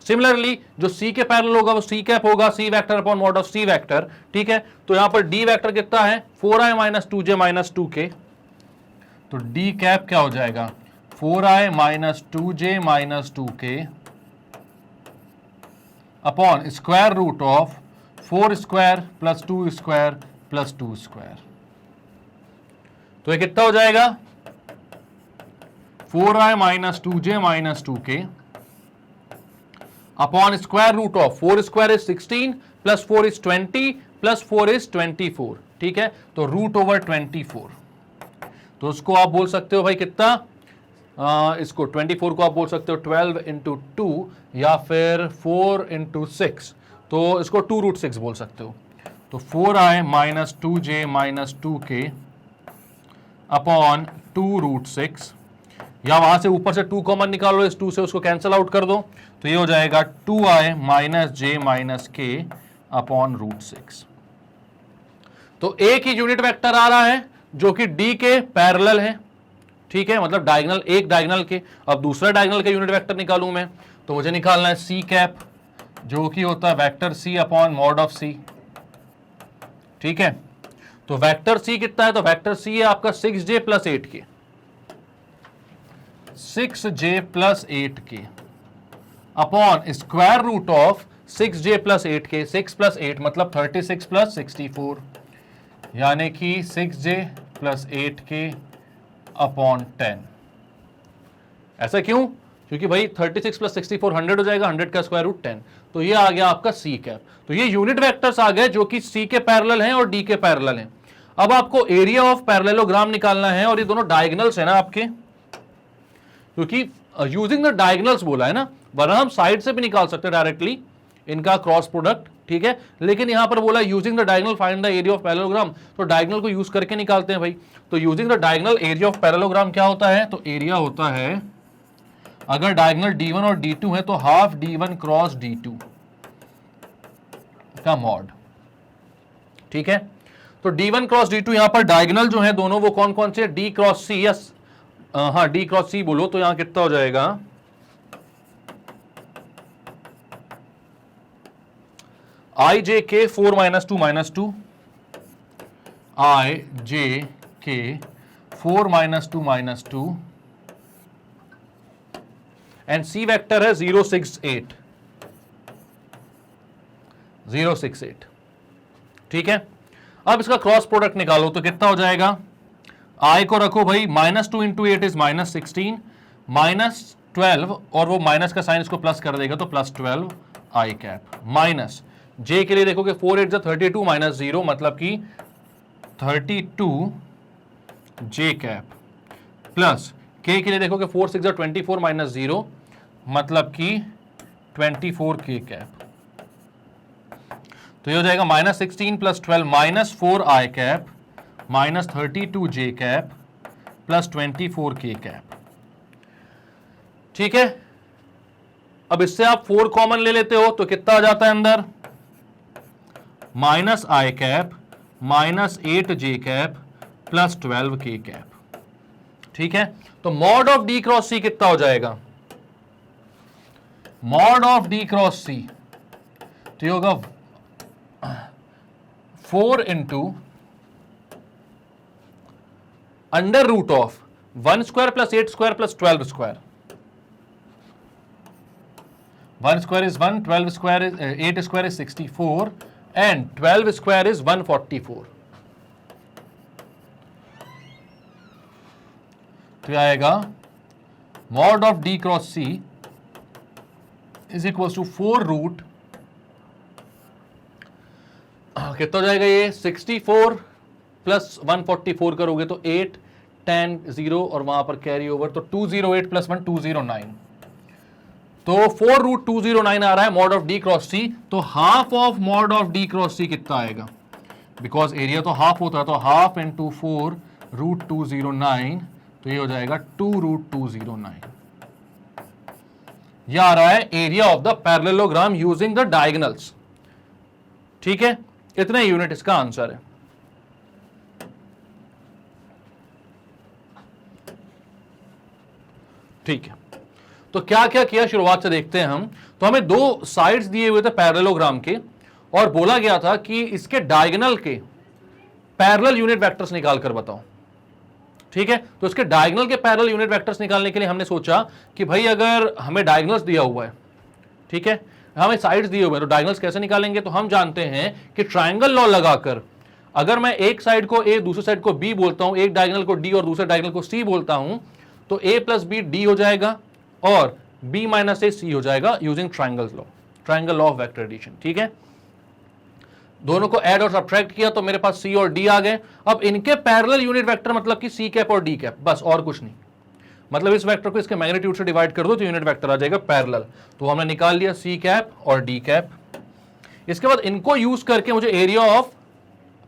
Similarly जो सी के पैरेलल होगा वो सी कैप होगा, C vector upon mod of C vector. ठीक है, तो यहां पर डी वेक्टर कितना है? 4i minus 2j minus 2k। तो डी कैप क्या हो जाएगा? 4i minus 2j minus 2k upon square root of 4 square plus 2 square plus 2 square. तो ये कितना हो जाएगा? 4i minus 2j minus 2k upon square root of 4 square is 16 plus 4 is 20 plus 4 is 24। ठीक है, तो रूट ओवर 24, तो उसको आप बोल सकते हो भाई कितना, इसको 24 को आप बोल सकते हो 12 इंटू 2 या फिर 4 इंटू 6, तो इसको 2√6 बोल सकते हो। तो 4i minus 2j minus 2k upon 2√6, या वहां से ऊपर से 2 कॉमन निकाल लो, इस 2 से उसको कैंसिल आउट कर दो, तो ये हो जाएगा 2i minus j minus k upon √6। तो एक ही यूनिट वेक्टर आ रहा है जो कि d के पैरेलल है, ठीक है, मतलब डायगोनल, एक डायगोनल के। अब दूसरा डायगोनल का यूनिट वेक्टर निकालूं मैं, तो मुझे निकालना है सी कैप, जो कि होता है vector C upon mod of C, ठीक है। तो वेक्टर सी कितना है, तो वेक्टर सी है आपका 6j plus 8k, 6j plus 8k upon square root of 6j plus 8k, 6 plus 8 मतलब 36 प्लस 64, यानी कि 6j प्लस 8k अपॉन 10। ऐसा क्यों, क्योंकि भाई 36 प्लस 64 100 हो जाएगा, 100 का स्क्वायर रूट 10, तो ये आ गया आपका सी कैप। तो ये यूनिट वेक्टर्स आ गए जो कि सी के पैरेलल हैं और डी के पैरेलल हैं। अब आपको एरिया ऑफ पैरेललोग्राम निकालना है, और ये दोनों डायगोनल्स है ना आपके, क्योंकि यूजिंग द डायगोनल्स बोला है ना, वरना हम साइड से भी निकाल सकते हैं डायरेक्टली इनका क्रॉस प्रोडक्ट, ठीक है, लेकिन यहां पर बोला using the diagonal find the area of parallelogram, तो डायगोनल को यूज करके निकालते हैं भाई। तो using the diagonal area of parallelogram क्या होता है, तो एरिया होता है, अगर डायगोनल d1 और d2 है तो हाफ d1 क्रॉस d2 का मॉड, ठीक है। तो d1 क्रॉस d2, यहां पर डायगोनल जो है दोनों वो कौन कौन से, d क्रॉस c, यस हाँ d क्रॉस c बोलो, तो यहां कितना हो जाएगा, i j k 4 minus 2 minus 2, i j k 4 minus 2 minus 2, and C vector है 068, 068, ठीक है। अब इसका क्रॉस प्रोडक्ट निकालो तो कितना हो जाएगा, i को रखो भाई, minus 2 into 8 is minus 16, minus 12, और वो माइनस का साइन इसको प्लस कर देगा तो plus 12 i cap, minus j के लिए देखोगे 4 8 32 माइनस 0 मतलब कि 32 j कैप, प्लस k के लिए देखोगे 4 6 24 माइनस 0 मतलब कि 24 k कैप, तो ये हो जाएगा minus 16 plus 12 minus 4 i cap minus 32 j cap plus 24 k cap, ठीक है। अब इससे आप 4 कॉमन ले लेते हो तो कितना आ जाता है अंदर, minus i cap minus 8 j cap plus 12 k cap, ठीक है। तो mod of d cross c कितना हो जाएगा, mod of d cross c तो ये होगा 4 into under root of 1 square plus 8 square plus 12 square, 1 square is 1, 12 square is 8 square is 64 and 12 square is 144, तो आएगा mod of d cross c is equal to 4 root, कितना हो जाएगा ये 64 plus 144 करोगे तो 8 10 0 और वहां पर कैरी ओवर, तो 208 प्लस 1 209, तो 4 रूट 209 आ रहा है mod of d cross c। तो half of mod of d cross c कितना आएगा, बिकॉज एरिया तो हाफ होता है, तो हाफ इंटू 4 रूट 209, तो ये हो जाएगा 2 रूट 209, यह आ रहा है area of the parallelogram using the diagonals, ठीक है। इतने यूनिट इसका आंसर है। ठीक है, तो क्या क्या किया शुरुआत से देखते हैं हम। तो हमें 2 साइड्स दिए हुए थे पैरेललोग्राम के, और बोला गया था कि इसके डायगोनल के पैरेलल यूनिट वेक्टर्स निकाल कर बताओ, ठीक है। तो इसके डायगोनल के पैरेलल यूनिट वेक्टर्स निकालने के लिए हमने सोचा कि भाई अगर हमें डायगोनल्स दिया हुआ है, ठीक है, हमें साइड्स दिए हुए हैं, तो डायगोनल्स कैसे निकालेंगे। तो हम जानते हैं कि ट्रायंगल लॉ लगाकर अगर मैं एक साइड को a दूसरे साइड को b बोलता हूं, एक डायगोनल को d और दूसरे डायगोनल को c बोलता हूं, तो a प्लस b d हो जाएगा और b माइनस a c हो जाएगा using triangle law of vector addition, ठीक है। दोनों को ऐड और सब्ट्रैक्ट किया तो मेरे पास सी और डी आ गए। अब इनके पैरेलल यूनिट वेक्टर मतलब कि सी कैप और डी कैप, बस और कुछ नहीं। मतलब इस वेक्टर को इसके मैग्नीट्यूड से डिवाइड कर दो तो यूनिट वेक्टर आ जाएगा पैरेलल। तो हमने निकाल लिया सी कैप और डी कैप। इसके बाद इनको यूज करके मुझे एरिया ऑफ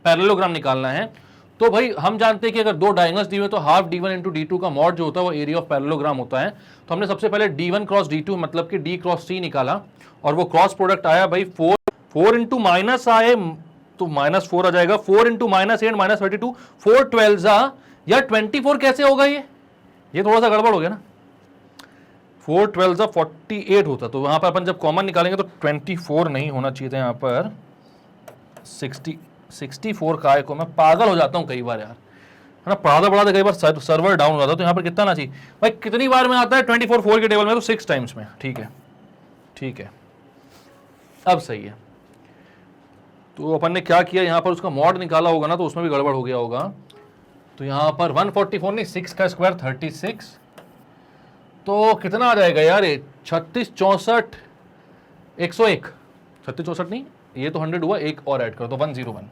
पैरेललोग्राम निकालना है। तो भाई हम जानते हैं कि अगर दो डायगोनल्स दिए हुए तो हाफ d1 इंटू d2 का मॉड जो होता है वो एरिया ऑफ पैरेललोग्राम होता है। तो हमने सबसे पहले d1 क्रॉस d2 मतलब कि d क्रॉस c निकाला और वो क्रॉस प्रोडक्ट आया भाई 4 इंटू माइनस आए तो -4 आ जाएगा, 4 इंटू -8 -32, 4 12 या 24 कैसे होगा ये थोड़ा सा गड़बड़ हो गया ना। 4 12 48 होता, तो वहां पर अपन जब कॉमन निकालेंगे तो 24 नहीं होना चाहिए था, यहाँ पर 64 का को मैं पागल हो जाता हूँ कई बार यार, है ना, पढ़ाते कई बार सर्वर डाउन हो जाता है। तो यहाँ पर कितना ना चाहिए भाई, कितनी बार में आता है 24 4 के टेबल में, तो 6 टाइम्स में। ठीक है अब सही है। तो अपन ने क्या किया, यहाँ पर उसका मॉड निकाला होगा ना तो उसमें भी गड़बड़ हो गया होगा। तो यहाँ पर 144 नहीं 6 का स्क्वायर 36, तो कितना आ जाएगा यार ये 36 64 101, 36 64 नहीं, ये तो 100 हुआ, एक और ऐड करो तो 101।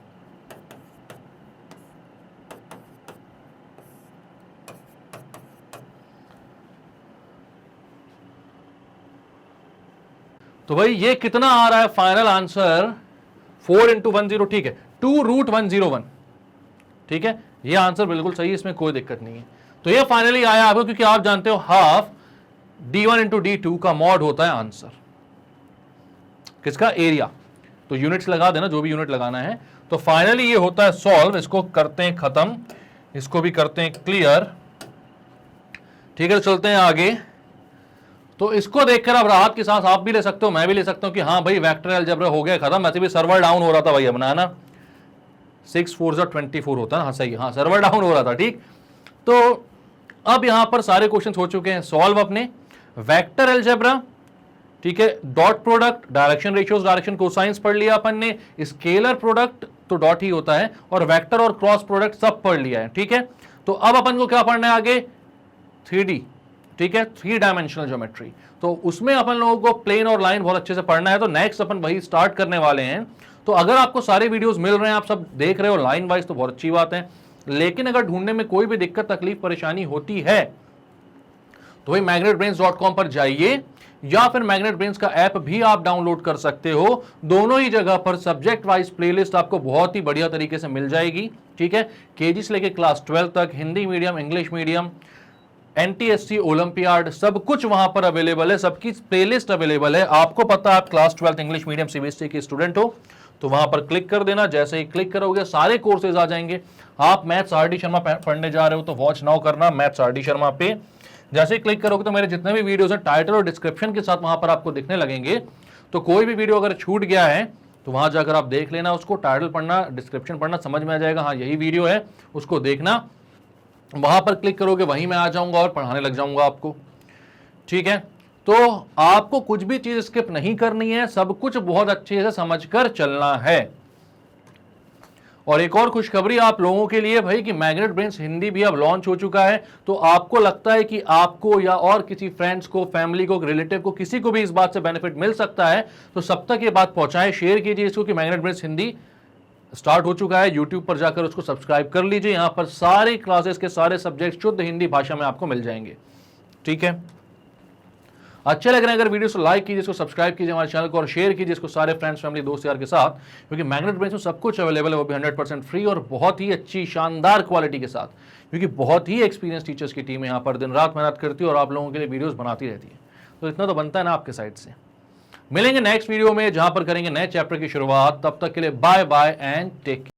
तो भाई ये कितना आ रहा है फाइनल आंसर 4 इंटू 10, ठीक है 2√101, ठीक है ये आंसर बिल्कुल सही है, इसमें कोई दिक्कत नहीं है। तो ये फाइनली आया आपको, क्योंकि आप जानते हो हाफ d1 इंटू d2 का मॉड होता है आंसर किसका, एरिया। तो यूनिट्स लगा देना जो भी यूनिट लगाना है। तो फाइनली ये होता है सॉल्व। इसको करते हैं खत्म, इसको भी करते हैं क्लियर, ठीक है। तो चलते हैं आगे। तो इसको देखकर आप राहत की सांस आप भी ले सकते हो, मैं भी ले सकता हूं कि हाँ भाई वेक्टर अलजेब्रा हो गया खत्म। वैसे भी सर्वर डाउन हो रहा था भाई अपना, है ना, 6 4 24 होता है, हाँ सही, हाँ सर्वर डाउन हो रहा था, ठीक। तो अब यहां पर सारे क्वेश्चन हो चुके हैं सॉल्व अपने। वेक्टर अलजेब्रा, ठीक है, dot product, direction ratios, direction cosines पढ़ लिया अपन ने, स्केलर प्रोडक्ट तो डॉट ही होता है, और वेक्टर और क्रॉस प्रोडक्ट सब पढ़ लिया है, ठीक है। तो अब अपन को क्या पढ़ना है आगे, 3D, ठीक है, 3 डायमेंशनल ज्योमेट्री। तो उसमें अपन लोगों को प्लेन और लाइन बहुत अच्छे से पढ़ना है। तो नेक्स्ट अपन वही स्टार्ट करने वाले हैं। तो अगर आपको सारे वीडियोस मिल रहे हैं, आप सब देख रहे हो लाइन वाइज, तो बहुत अच्छी बात है। लेकिन अगर ढूंढने में कोई भी दिक्कत तकलीफ परेशानी होती है तो भाई magnetbrains.com पर जाइए, या फिर मैग्नेटब्रेन्स का ऐप भी आप डाउनलोड कर सकते हो। दोनों ही जगह पर सब्जेक्ट वाइज प्लेलिस्ट आपको बहुत ही बढ़िया तरीके से मिल जाएगी, ठीक है। केजी से लेके क्लास 12 तक, Hindi medium, English medium, NTSC, olympiad, सब कुछ वहां पर अवेलेबल है, सबकी प्लेलिस्ट अवेलेबल है। आपको पता है आप क्लास 12 इंग्लिश मीडियम CBSE के स्टूडेंट हो तो वहां पर क्लिक कर देना। जैसे ही क्लिक करोगे सारे कोर्सेज आ जाएंगे। आप मैथ्स RD शर्मा पढ़ने जा रहे हो तो वॉच नाउ करना मैथ्स RD शर्मा पे। जैसे ही क्लिक करोगे तो मेरे जितने भी वीडियोस हैं टाइटल और डिस्क्रिप्शन के साथ वहां पर आपको दिखने लगेंगे। तो कोई भी वीडियो अगर छूट गया है तो वहां जाकर आप देख लेना, उसको टाइटल पढ़ना, डिस्क्रिप्शन पढ़ना, समझ में आ जाएगा हाँ यही वीडियो है, उसको देखना। वहां पर क्लिक करोगे वहीं मैं आ जाऊंगा और पढ़ाने लग जाऊंगा आपको, ठीक है। तो आपको कुछ भी चीज स्किप नहीं करनी है, सब कुछ बहुत अच्छे से समझकर चलना है। और एक और खुशखबरी आप लोगों के लिए भाई कि मैग्नेटब्रेन्स हिंदी भी अब लॉन्च हो चुका है। तो आपको लगता है कि आपको या और किसी फ्रेंड्स को, फैमिली को, रिलेटिव को, किसी को भी इस बात से बेनिफिट मिल सकता है तो सब तक ये बात पहुंचाएं, शेयर कीजिए इसको कि मैग्नेटब्रेन्स हिंदी स्टार्ट हो चुका है। यूट्यूब पर जाकर उसको सब्सक्राइब कर लीजिए, यहां पर सारे क्लासेस के सारे सब्जेक्ट शुद्ध हिंदी भाषा में आपको मिल जाएंगे, ठीक है। अच्छे लग रहे हैं अगर वीडियो को लाइक कीजिए, इसको सब्सक्राइब कीजिए हमारे चैनल को, और शेयर कीजिए इसको सारे फ्रेंड्स, फैमिली, दोस्त यार के साथ, क्योंकि मैग्नेटब्रेन्स में सब कुछ अवेलेबल है, वो भी 100% फ्री और बहुत ही अच्छी शानदार क्वालिटी के साथ, क्योंकि बहुत ही एक्सपीरियंस टीचर्स की टीम यहाँ पर दिन रात मेहनत करती है और आप लोगों के लिए वीडियोस बनाती रहती है। तो इतना तो बनता है ना आपके साइड से। मिलेंगे नेक्स्ट वीडियो में जहां पर करेंगे नए चैप्टर की शुरुआत। तब तक के लिए bye bye and take care.